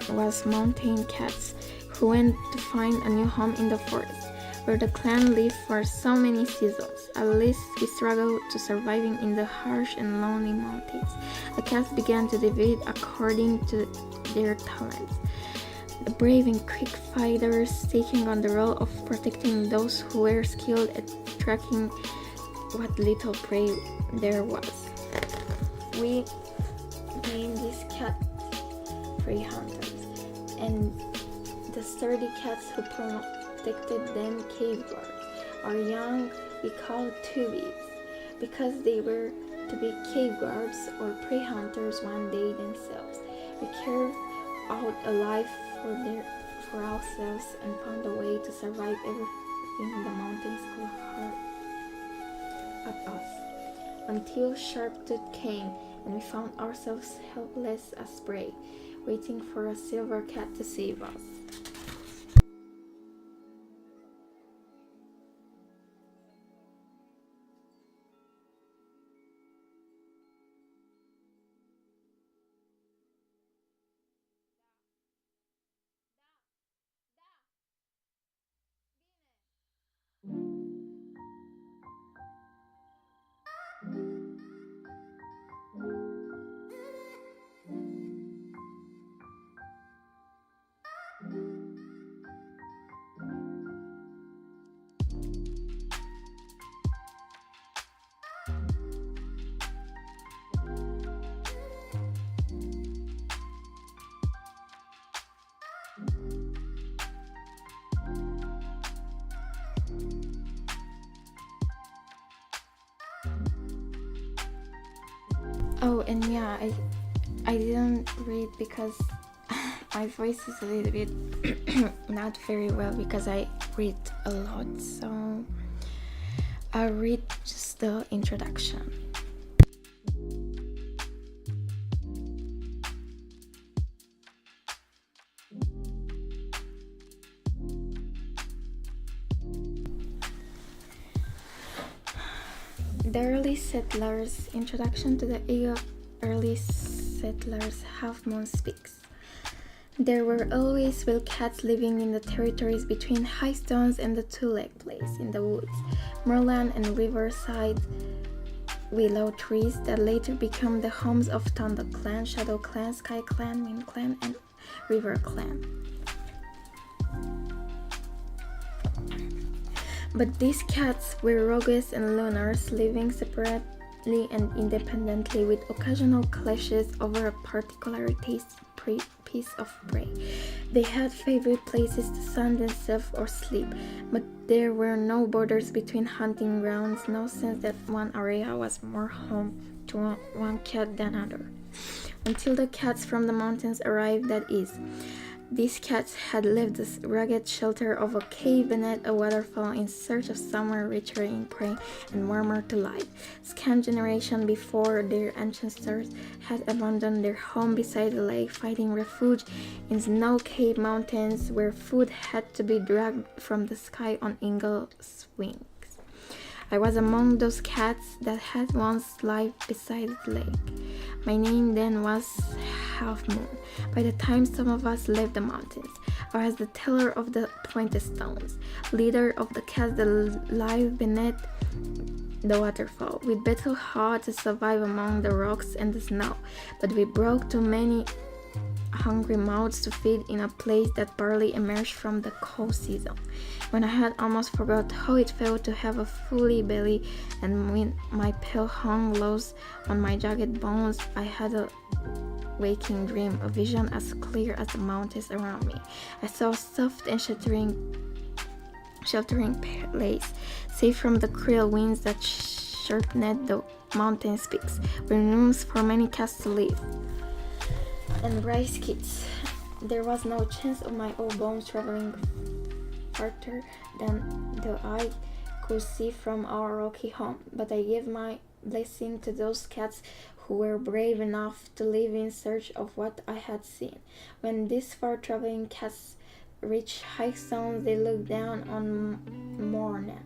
was mountain cats who went to find a new home in the forest, where the clan lived for so many seasons. At least we struggled to surviving in the harsh and lonely mountains. The cats began to divide according to their talents. The brave and quick fighters taking on the role of protecting those who were skilled at tracking what little prey there was. We named these cats prey hunters, and the sturdy cats who protected them cave guards. Our young we called tubies, because they were to be cave guards or prey hunters one day themselves. We carved out a life for ourselves and found a way to survive everything the mountains could hurt at us, until Sharptooth came and we found ourselves helpless as prey, waiting for a silver cat to save us. Oh, and yeah, I didn't read because my voice is a little bit not very well because I read a lot, so I'll read just the introduction. The early settlers. Introduction to the early settlers. Half Moon speaks. There were always wild cats living in the territories between high stones and the two-leg place in the woods, moorland and riverside willow trees that later became the homes of Thunder Clan, Shadow Clan, Sky Clan, Wind Clan, and River Clan. But these cats were rogues and lunars, living separately and independently with occasional clashes over a particular piece of prey. They had favorite places to sun themselves or sleep, but there were no borders between hunting grounds, no sense that one area was more home to one cat than another. Until the cats from the mountains arrived, that is. These cats had left the rugged shelter of a cave beneath a waterfall in search of somewhere richer in prey and warmer to life. Scant generation before, their ancestors had abandoned their home beside the lake, finding refuge in snow-capped mountains where food had to be dragged from the sky on eagle's wings. I was among those cats that had once lived beside the lake. My name then was Half Moon. By the time some of us left the mountains, I was the teller of the pointed stones, leader of the cats that live beneath the waterfall. We battled hard to survive among the rocks and the snow, but we broke too many hungry mouths to feed in a place that barely emerged from the cold season. When I had almost forgot how it felt to have a full belly and when my pail hung loose on my jagged bones, I had a waking dream, a vision as clear as the mountains around me. I saw a soft and sheltering place, safe from the cruel winds that sharpened the mountain peaks, with rooms for many cats to live and raise kids. There was no chance of my old bones traveling farther than the eye could see from our rocky home, but I gave my blessing to those cats who were brave enough to live in search of what I had seen. When these far-traveling cats reached high stones, they looked down on moorland,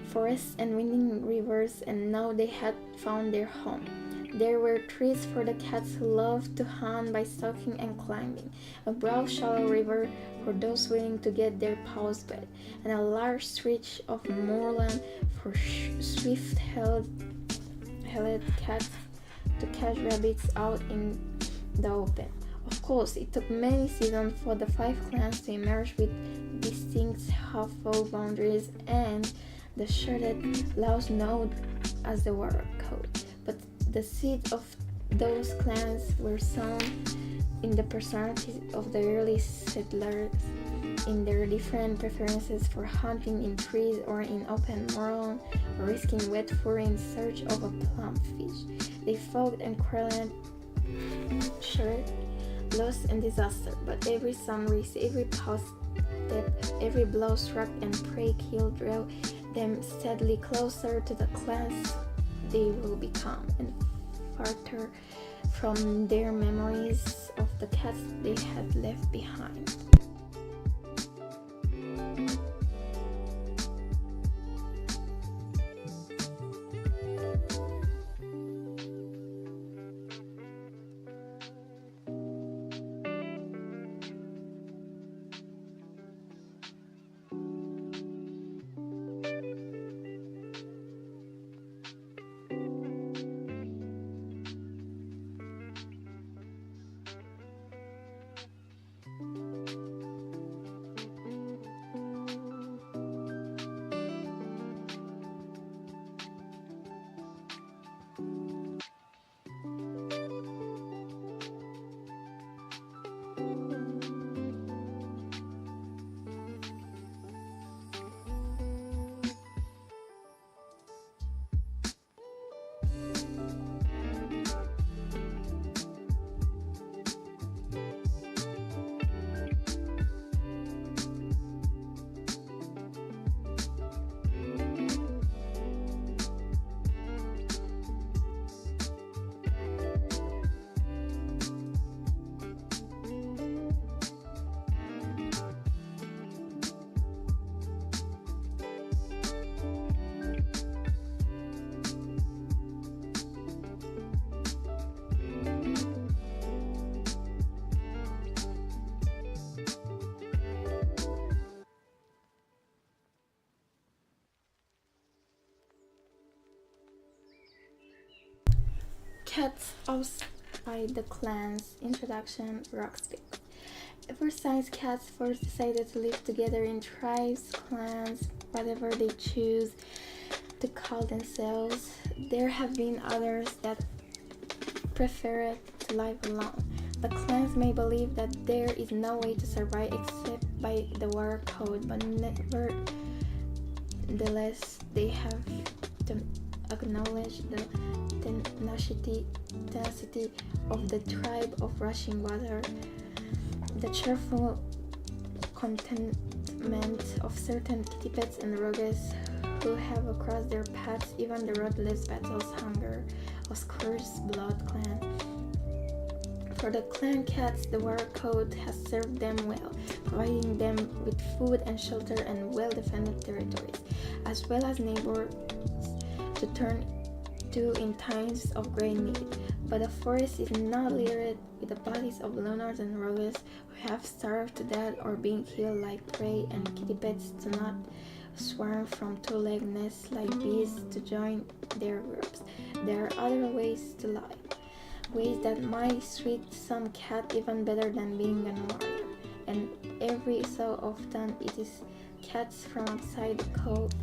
forests and winding rivers, and now they had found their home. There were trees for the cats who loved to hunt by stalking and climbing, a broad shallow river for those willing to get their paws wet, and a large stretch of moorland for swift-haired cats to catch rabbits out in the open. Of course, it took many seasons for the 5 clans to emerge with distinct half-fold boundaries and the shredded laws known as the War Code. But the seeds of those clans were sown in the personalities of the early settlers, in their different preferences for hunting in trees or in open moorland, or risking wet fur in search of a plump fish. They fought and quarreled, shared loss and disaster, but every sunrise, every pause step, every blow struck and prey killed drove them steadily closer to the clans they will become, and farther from their memories of the cats they had left behind. Cats outside the clans. Introduction. Rockspeak. Ever since cats first decided to live together in tribes, clans, whatever they choose to call themselves, there have been others that prefer to live alone. The clans may believe that there is no way to survive except by the War Code, but nevertheless they have to acknowledge the tenacity of the tribe of rushing water, the cheerful contentment of certain kitty pets and rogues who have across their paths even the ruthless battles hunger of Scourge's blood clan. For the clan cats, the warrior code has served them well, providing them with food and shelter and well-defended territories, as well as neighbors to turn to in times of great need. But the forest is not littered with the bodies of loners and rogues who have starved to death or been killed like prey, and kitty pets do not swarm from two-legged nests like bees to join their groups. There are other ways to live, ways that might suit some cat even better than being a warrior. And every so often it is cats from outside the code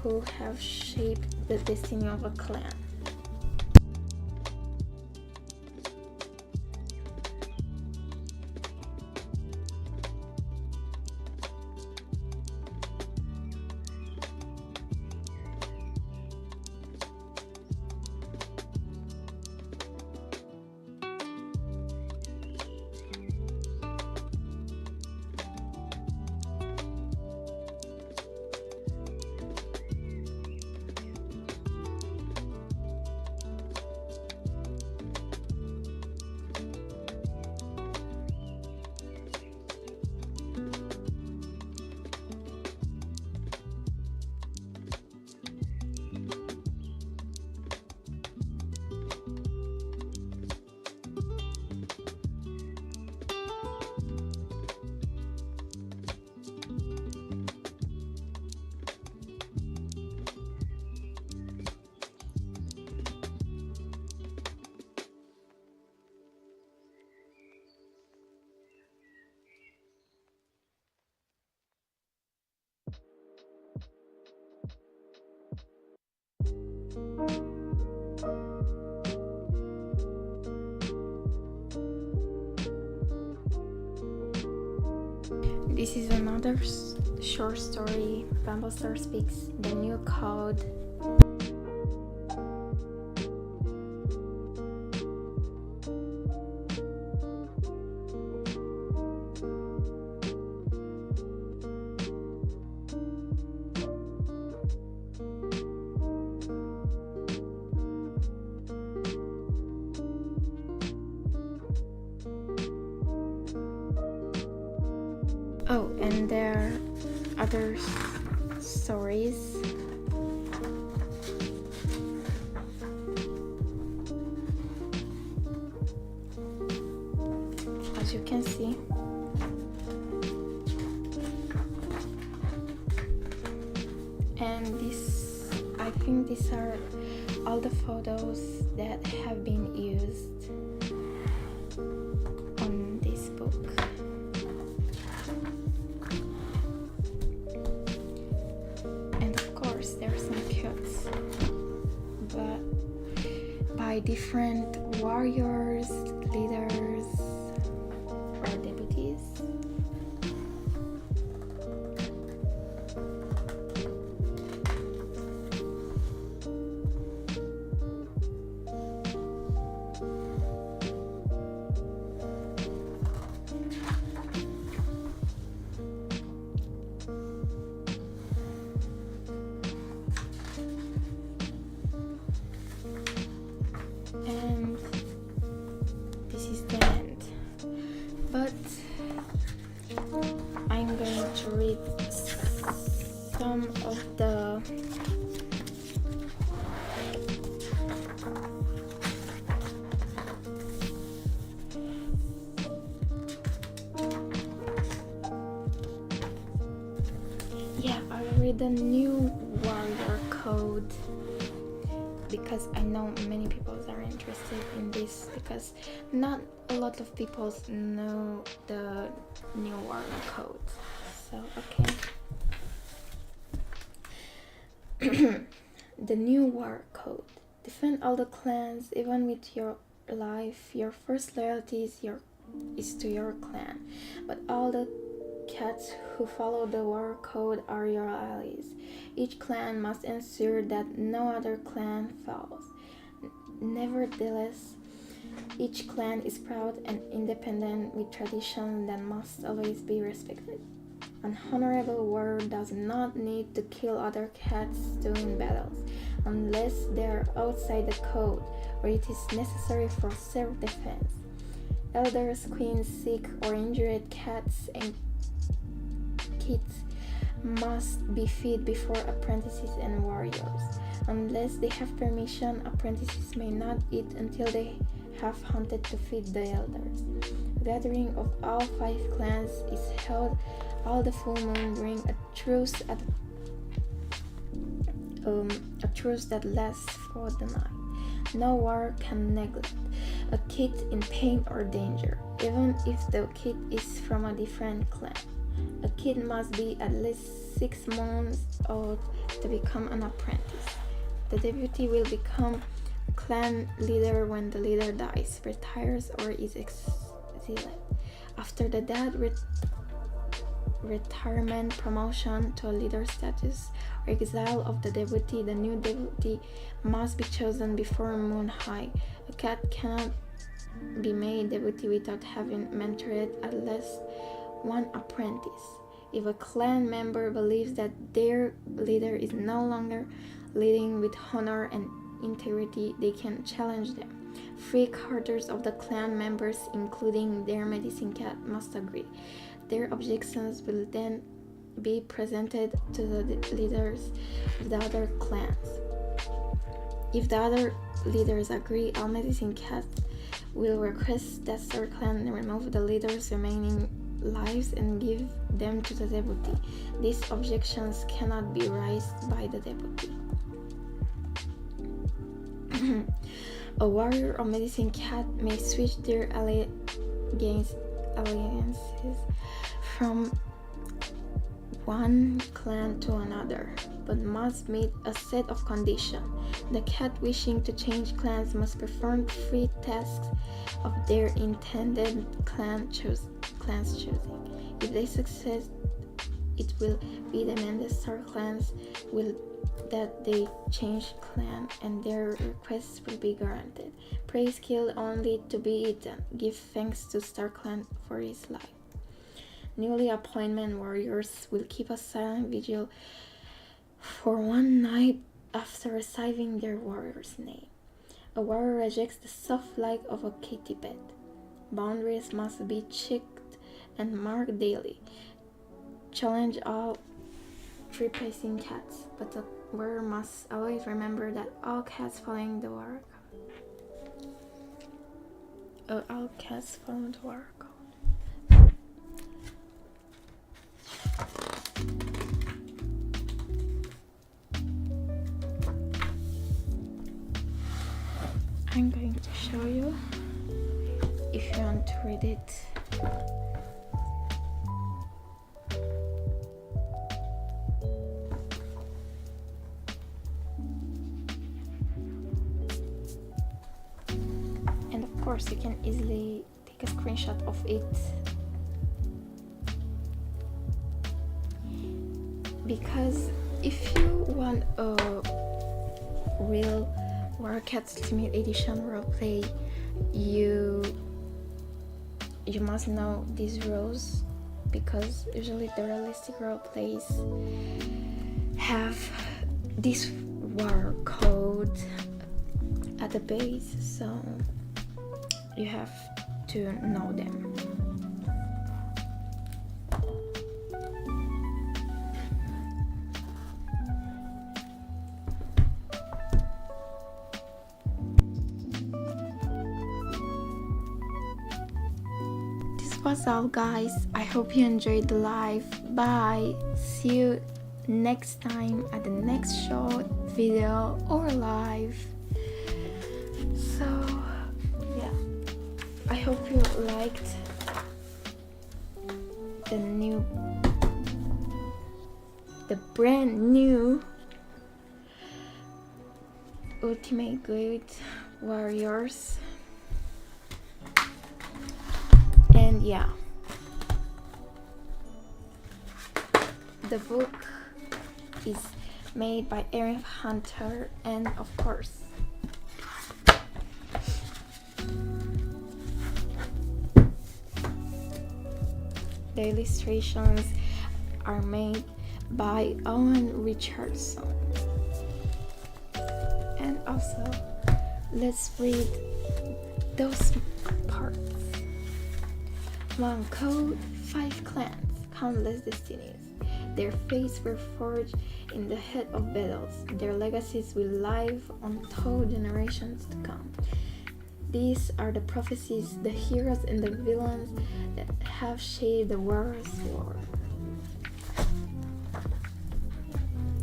who have shaped the destiny of a clan. This is another short story. Bumblestar Speaks the New Code. Oh, and there are other stories. As you can see, and I think these are all the photos that have been used on this book. There's some quotes, but by different warriors, leaders, or deputies. And this is the end. But I'm going to read some of the I'll read the new warrior code, because I know many people are interested in this, because not a lot of people know the new warrior code. So okay. The new warrior code. Defend all the clans, even with your life. Your first loyalty is to your clan, but all the cats who follow the warrior code are your allies. Each clan must ensure that no other clan falls. Nevertheless, each clan is proud and independent, with traditions that must always be respected. An honorable warrior does not need to kill other cats during battles, unless they are outside the code. or it is necessary for self-defense. Elders, queens, sick or injured cats and kids must be fed before apprentices and warriors. Unless they have permission, apprentices may not eat until they have hunted to feed the elders. A gathering of all 5 clans is held all the full moon during a truce that lasts for the night. No warrior can neglect a kid in pain or danger, even if the kid is from a different clan. A kid must be at least 6 months old to become an apprentice. The deputy will become clan leader when the leader dies, retires, or is exiled. After the death, retirement, promotion to a leader status, or exile of the deputy, the new deputy must be chosen before moon high. A cat cannot be made deputy without having mentored at least 1 apprentice. If a clan member believes that their leader is no longer leading with honor and integrity, they can challenge them. 3/4 of the clan members, including their medicine cat, must agree. Their objections will then be presented to the leaders of the other clans. If the other leaders agree, all medicine cats will request that their clan remove the leader's remaining lives and give them to the deputy. These objections cannot be raised by the deputy. A warrior or medicine cat may switch their alliances from one clan to another, but must meet a set of conditions. The cat wishing to change clans must perform 3 tasks of their intended clan's choosing. If they succeed, it will be demanded star clans will that they change clan, and their requests will be granted. Praise kill only to be eaten. Give thanks to Star Clan for his life. Newly appointed warriors will keep a silent vigil for 1 night after receiving their warrior's name. A warrior rejects the soft light of a kitty pet. Boundaries must be checked and marked daily. Challenge all trespassing cats, but the warrior must always remember that all cats following the warrior code. All cats follow the warrior code. I'm going to show you if you want to read it. And of course, you can easily take a screenshot of it, because if you want a real War Cats Ultimate Edition roleplay, you must know these rules, because usually the realistic roleplays have this war code at the base, so you have to know them. This was all, guys. I hope you enjoyed the live. Bye. See you next time at the next short video or live. So yeah, I hope you liked the brand new Ultimate Guild Warriors. And yeah, the book is made by Erin Hunter, and of course the illustrations are made by Owen Richardson. And also let's read those parts. 1 code, 5 clans, countless destinies. Their fates were forged in the head of battles. Their legacies will live untold generations to come. These are the prophecies, the heroes and the villains that have shaped the warrior's world.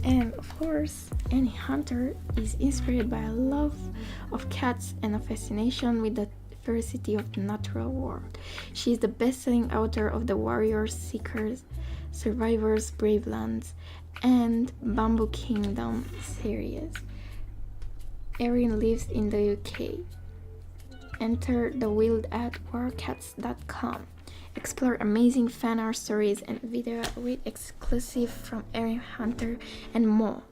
And of course, any hunter is inspired by a love of cats and a fascination with the diversity of the natural world. She is the best-selling author of the Warriors, Seekers, Survivors, Brave Lands, and Bamboo Kingdom series. Erin lives in the UK. Enter the wild at warcats.com. Explore amazing fan art stories and video, read exclusive from Erin Hunter, and more.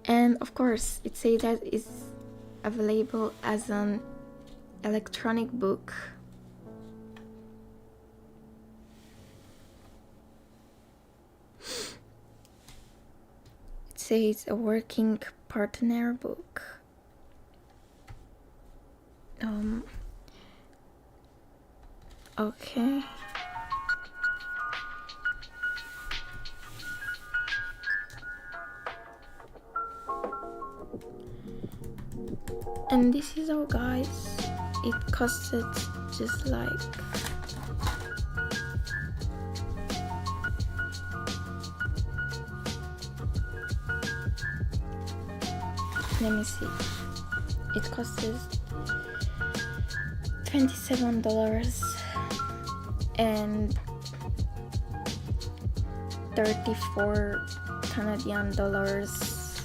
And of course, it says that it's available as an electronic book. It says a working partner book. Okay. And this is all, guys. It costed just like let me see. It costed $27 and 34 Canadian dollars.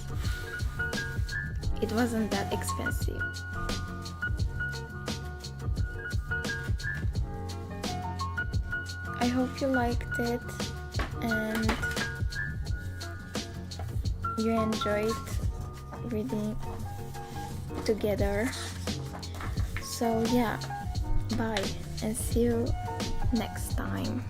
It wasn't that expensive. I hope you liked it and you enjoyed reading together. So yeah, bye and see you next time.